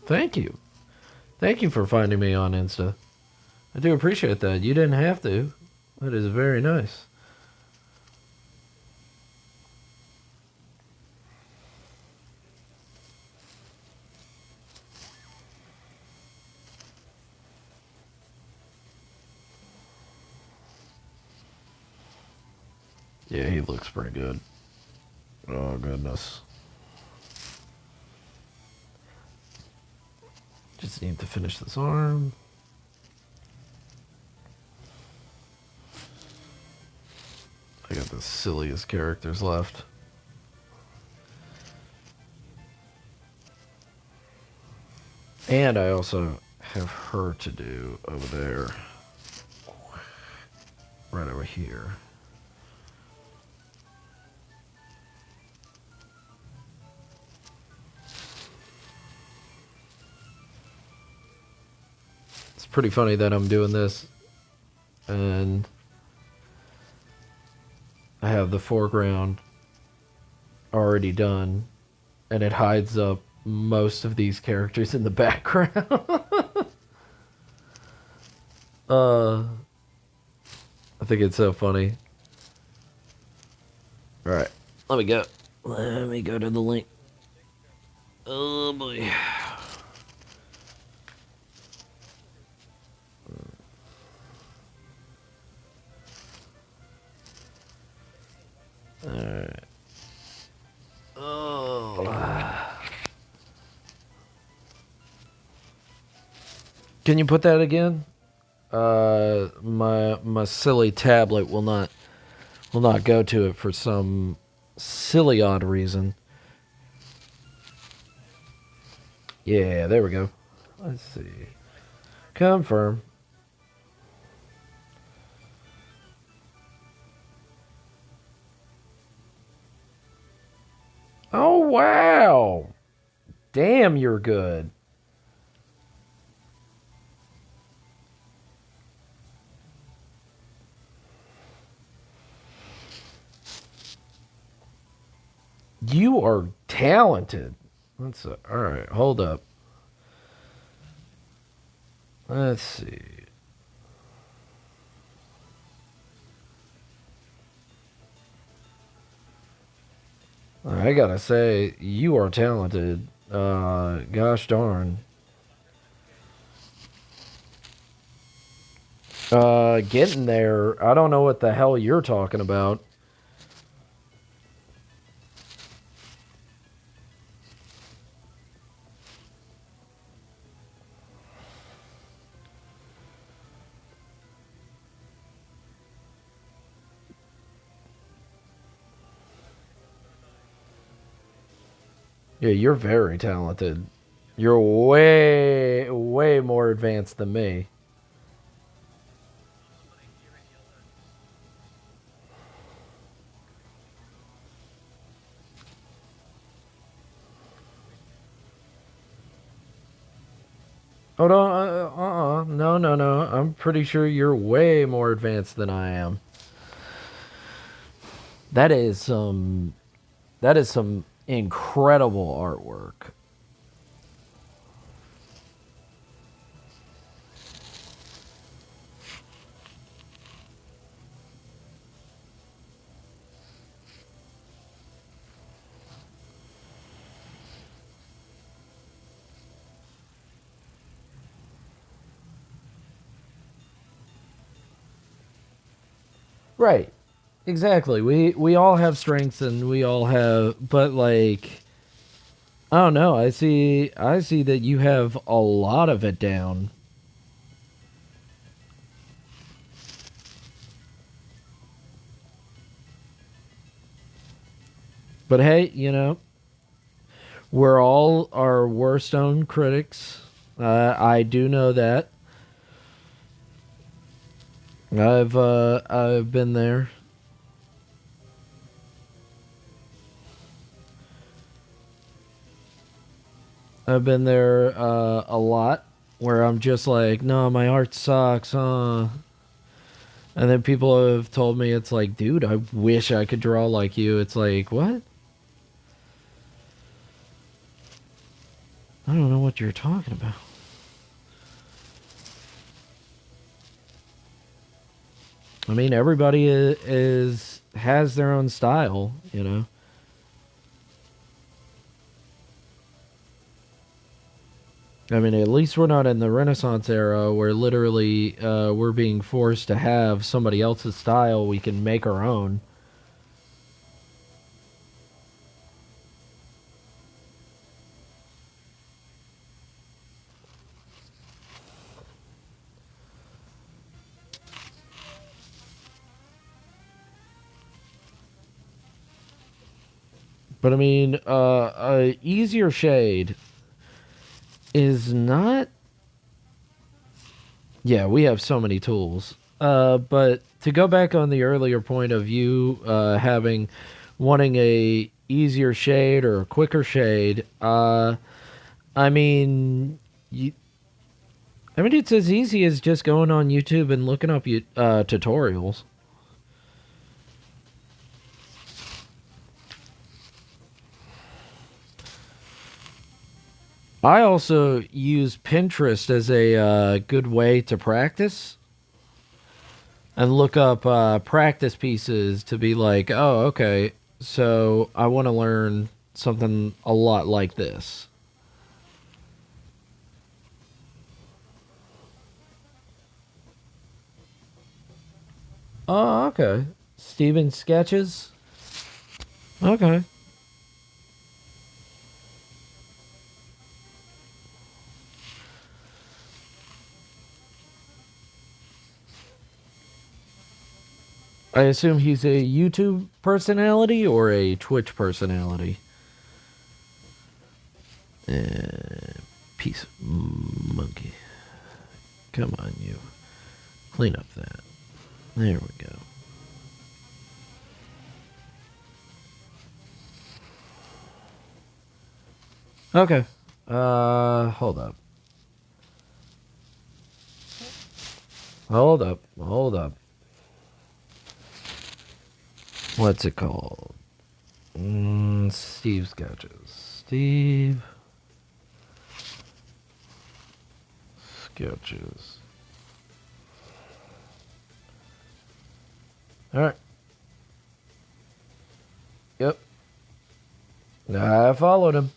Thank you. Thank you for finding me on Insta. I do appreciate that. You didn't have to. That is very nice. Yeah, he looks pretty good. Oh, goodness. Just need to finish this arm. I got the silliest characters left. And I also have her to do over there. Right over here. It's pretty funny that I'm doing this and I have the foreground already done and it hides up most of these characters in the background. I think it's so funny. Alright, let me go. Let me go to the link. Oh boy. Alright. Oh. Can you put that again? My silly tablet will not go to it for some silly odd reason. Yeah, there we go. Let's see. Confirm. Oh, wow. Damn, you're good. You are talented. All right, hold up. Let's see. I gotta say, you are talented. Gosh darn. Getting there. I don't know what the hell you're talking about. Yeah, you're very talented. You're way, way more advanced than me. Hold on. No, no, no. I'm pretty sure you're way more advanced than I am. That is some. That is some incredible artwork. Right. Exactly. We all have strengths and we all have, but like, I don't know. I see that you have a lot of it down. But hey, we're all our worst own critics. I do know that. I've been there. I've been there a lot where I'm just like, no, my art sucks. And then people have told me it's like, dude, I wish I could draw like you. It's like, what? I don't know what you're talking about. I mean, everybody is has their own style. I mean, at least we're not in the Renaissance era where literally we're being forced to have somebody else's style. We can make our own. But I mean, a easier shade is not. Yeah, we have so many tools. But to go back on the earlier point of you having wanting a easier shade or a quicker shade, I mean, it's as easy as just going on YouTube and looking up tutorials. I also use Pinterest as a good way to practice and look up practice pieces to be like, oh, okay, so I want to learn something a lot like this. Oh, okay. Steven sketches. Okay. I assume he's a YouTube personality or a Twitch personality. Piece of monkey. Come on, you. Clean up that. There we go. Okay. Hold up. Hold up. What's it called? Steve Sketches. Steve Sketches. Alright. Yep. I followed him.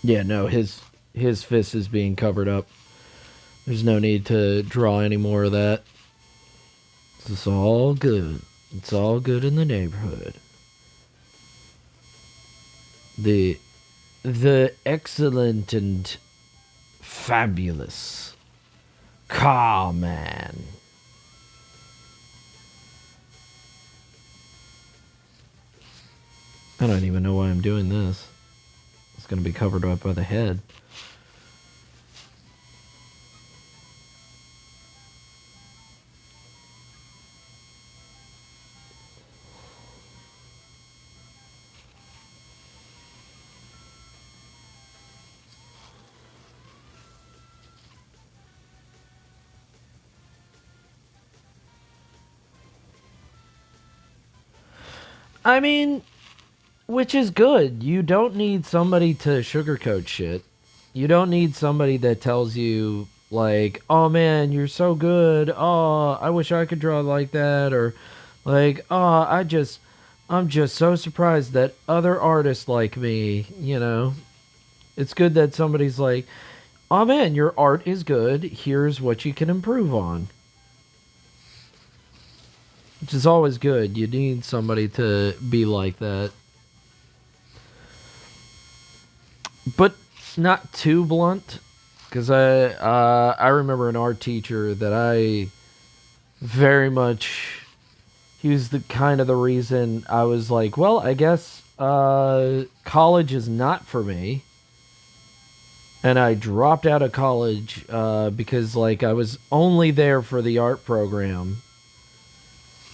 Yeah, no, his fist is being covered up. There's no need to draw any more of that. It's all good. It's all good in the neighborhood. The excellent and fabulous Carman. I don't even know why I'm doing this. It's going to be covered up by the head. I mean, which is good. You don't need somebody to sugarcoat shit. You don't need somebody that tells you, like, oh man, you're so good. Oh, I wish I could draw like that. Or, like, oh, I'm just so surprised that other artists like me, you know. It's good that somebody's like, oh man, your art is good. Here's what you can improve on. Which is always good. You need somebody to be like that. But not too blunt. Because I remember an art teacher that I very much... He was the kind of the reason I was like, well, I guess college is not for me. And I dropped out of college because, like, I was only there for the art program.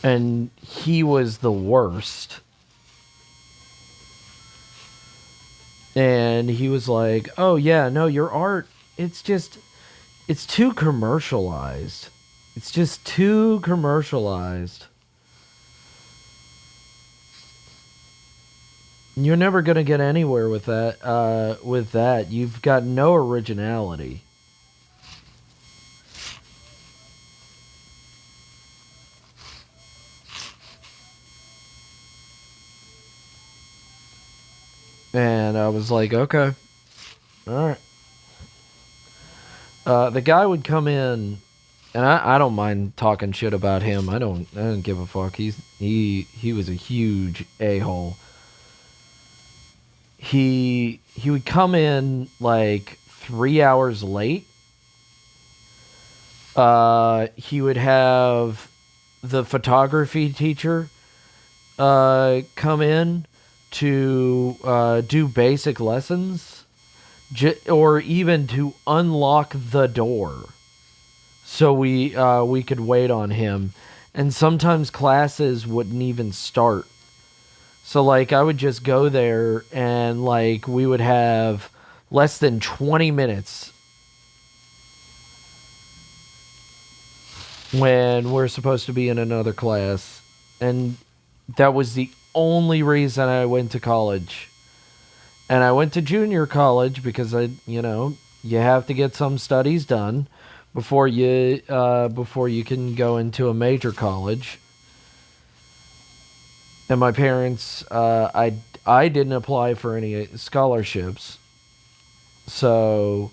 And he was the worst. And he was like, oh, yeah, no, your art, it's too commercialized. It's just too commercialized. You're never going to get anywhere with that. You've got no originality. And I was like, okay. All right. The guy would come in, and I don't mind talking shit about him. I don't give a fuck. He was a huge a-hole. He would come in like 3 hours late. He would have the photography teacher come in to do basic lessons, or even to unlock the door so we could wait on him. And sometimes classes wouldn't even start. So, like, I would just go there and, like, we would have less than 20 minutes when we're supposed to be in another class. And that was the only reason I went to college. And I went to junior college because you have to get some studies done before you can go into a major college. And my parents, I didn't apply for any scholarships. So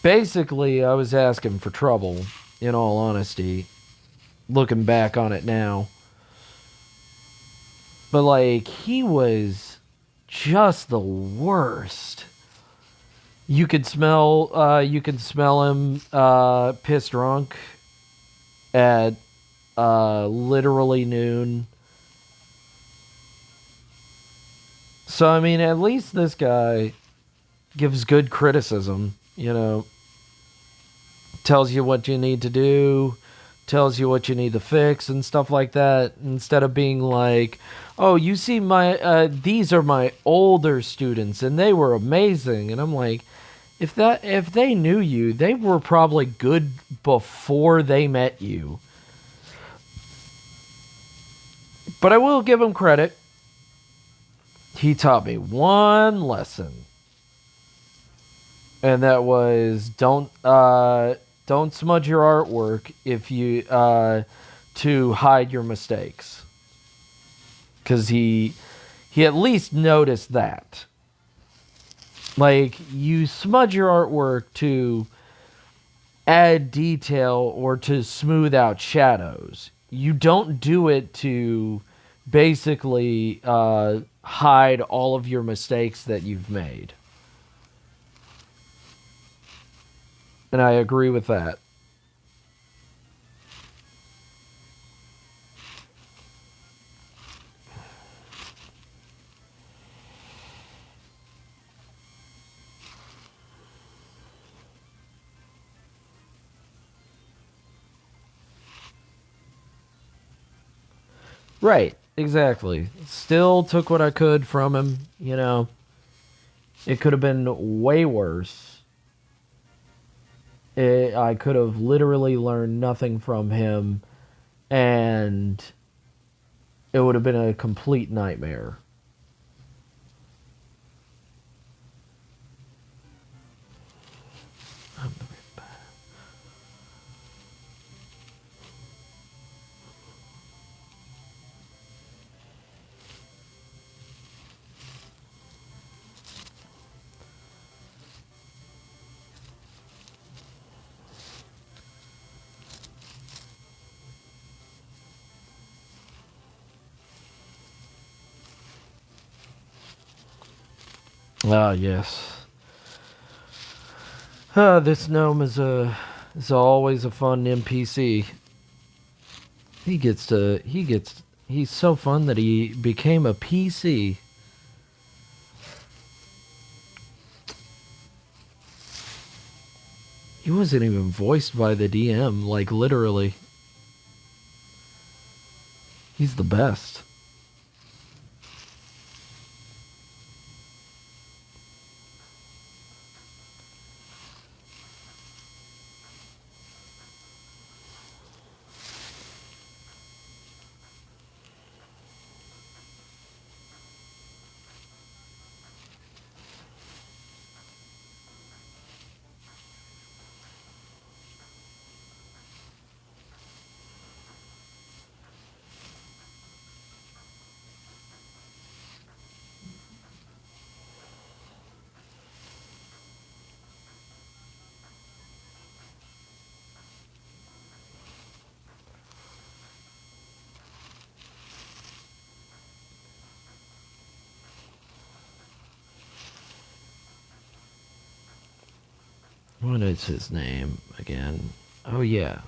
basically, I was asking for trouble, in all honesty, looking back on it now. But like he was just the worst. You could smell him pissed drunk at literally noon. So I mean, at least this guy gives good criticism, tells you what you need to do, tells you what you need to fix and stuff like that, instead of being like, "Oh, you see these are my older students and they were amazing." And I'm like, if they knew you, they were probably good before they met you. But I will give him credit. He taught me one lesson, and that was don't smudge your artwork if you to hide your mistakes, because he at least noticed that, like, you smudge your artwork to add detail or to smooth out shadows. You don't do it to basically hide all of your mistakes that you've made. And I agree with that. Right, exactly. Still took what I could from him. It could have been way worse. I could have literally learned nothing from him, and it would have been a complete nightmare. Ah, yes. This gnome is always a fun NPC. He's so fun that he became a PC. He wasn't even voiced by the DM, like literally. He's the best. What is his name again? Oh yeah,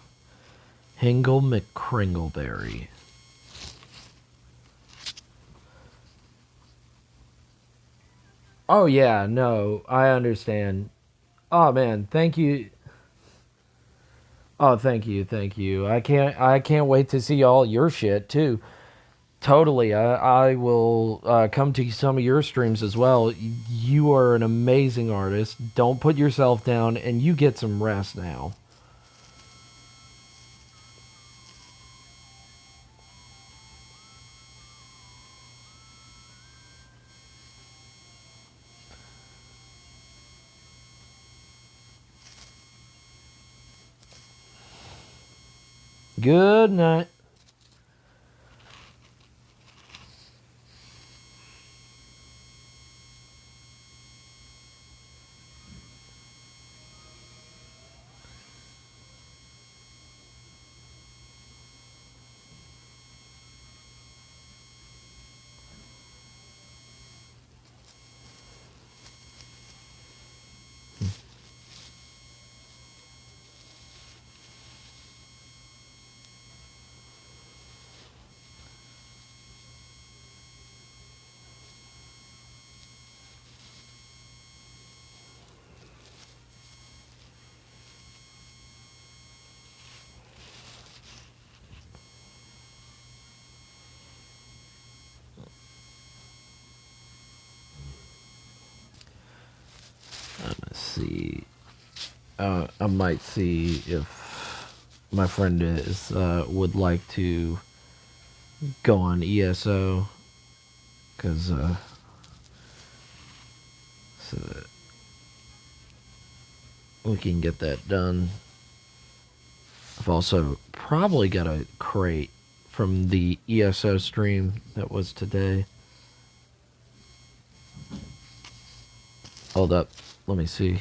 Hingle McCringleberry. Oh yeah, no, I understand. Oh man, thank you. Oh, thank you, thank you. I can't wait to see all your shit too. Totally. I will come to some of your streams as well. You are an amazing artist. Don't put yourself down, and you get some rest now. Good night. see. I might see if my friend is would like to go on ESO, because so that we can get that done. I've also probably got a crate from the ESO stream that was today. Hold up, let me see.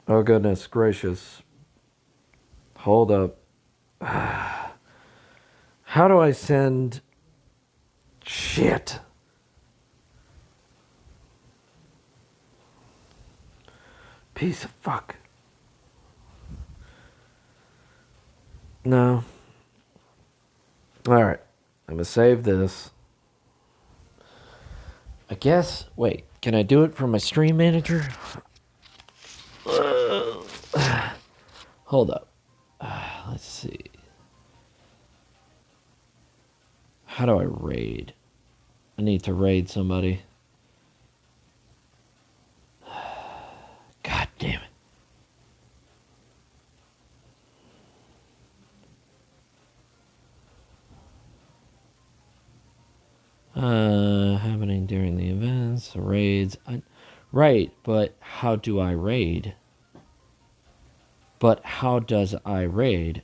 Oh, goodness gracious. Hold up. How do I send... Shit. Piece of fuck. No. Alright. I'm gonna save this. I guess... Wait. Can I do it from my stream manager? Hold up. Let's see. How do I raid? I need to raid somebody. God damn it. Happening during the events, raids. Right, but how do I raid? But how does I raid?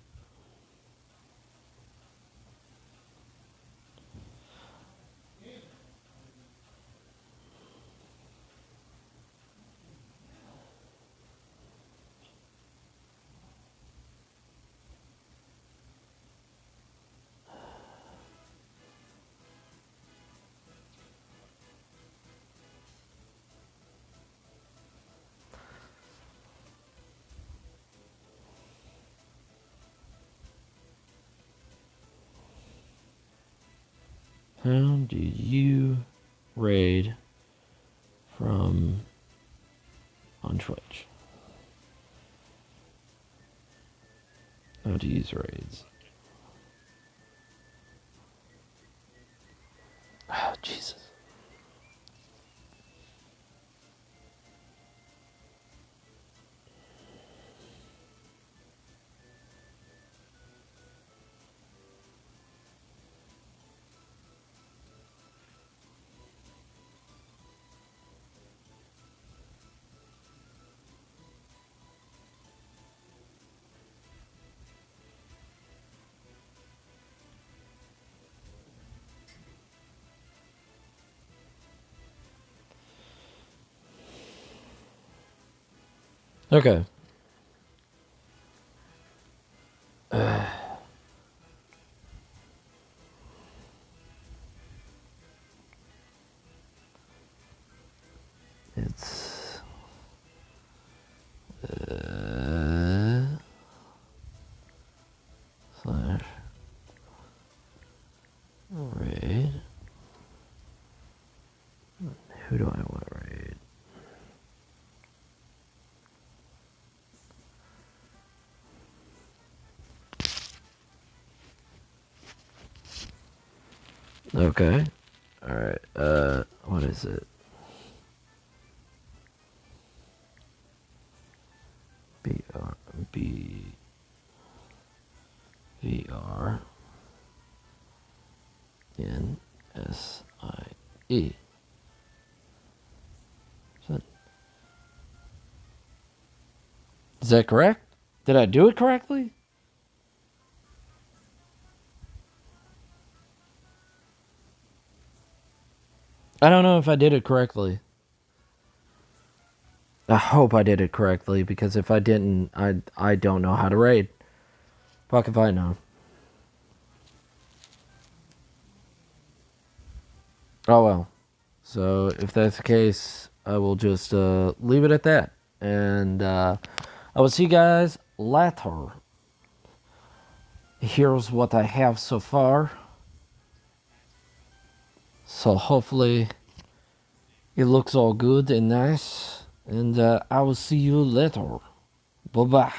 How do you raid from on Twitch? how to use raids. Oh, Jesus. Okay. It's slash raid. Who do I want to raid? Okay. Alright. What is it? BRNSIE. Is that correct? Did I do it correctly? I don't know if I did it correctly. I hope I did it correctly, because if I didn't, I don't know how to raid. Fuck if I know. Oh well. So if that's the case, I will just leave it at that. And I will see you guys later. Here's what I have so far. So hopefully it looks all good and nice. And I will see you later. Bye-bye.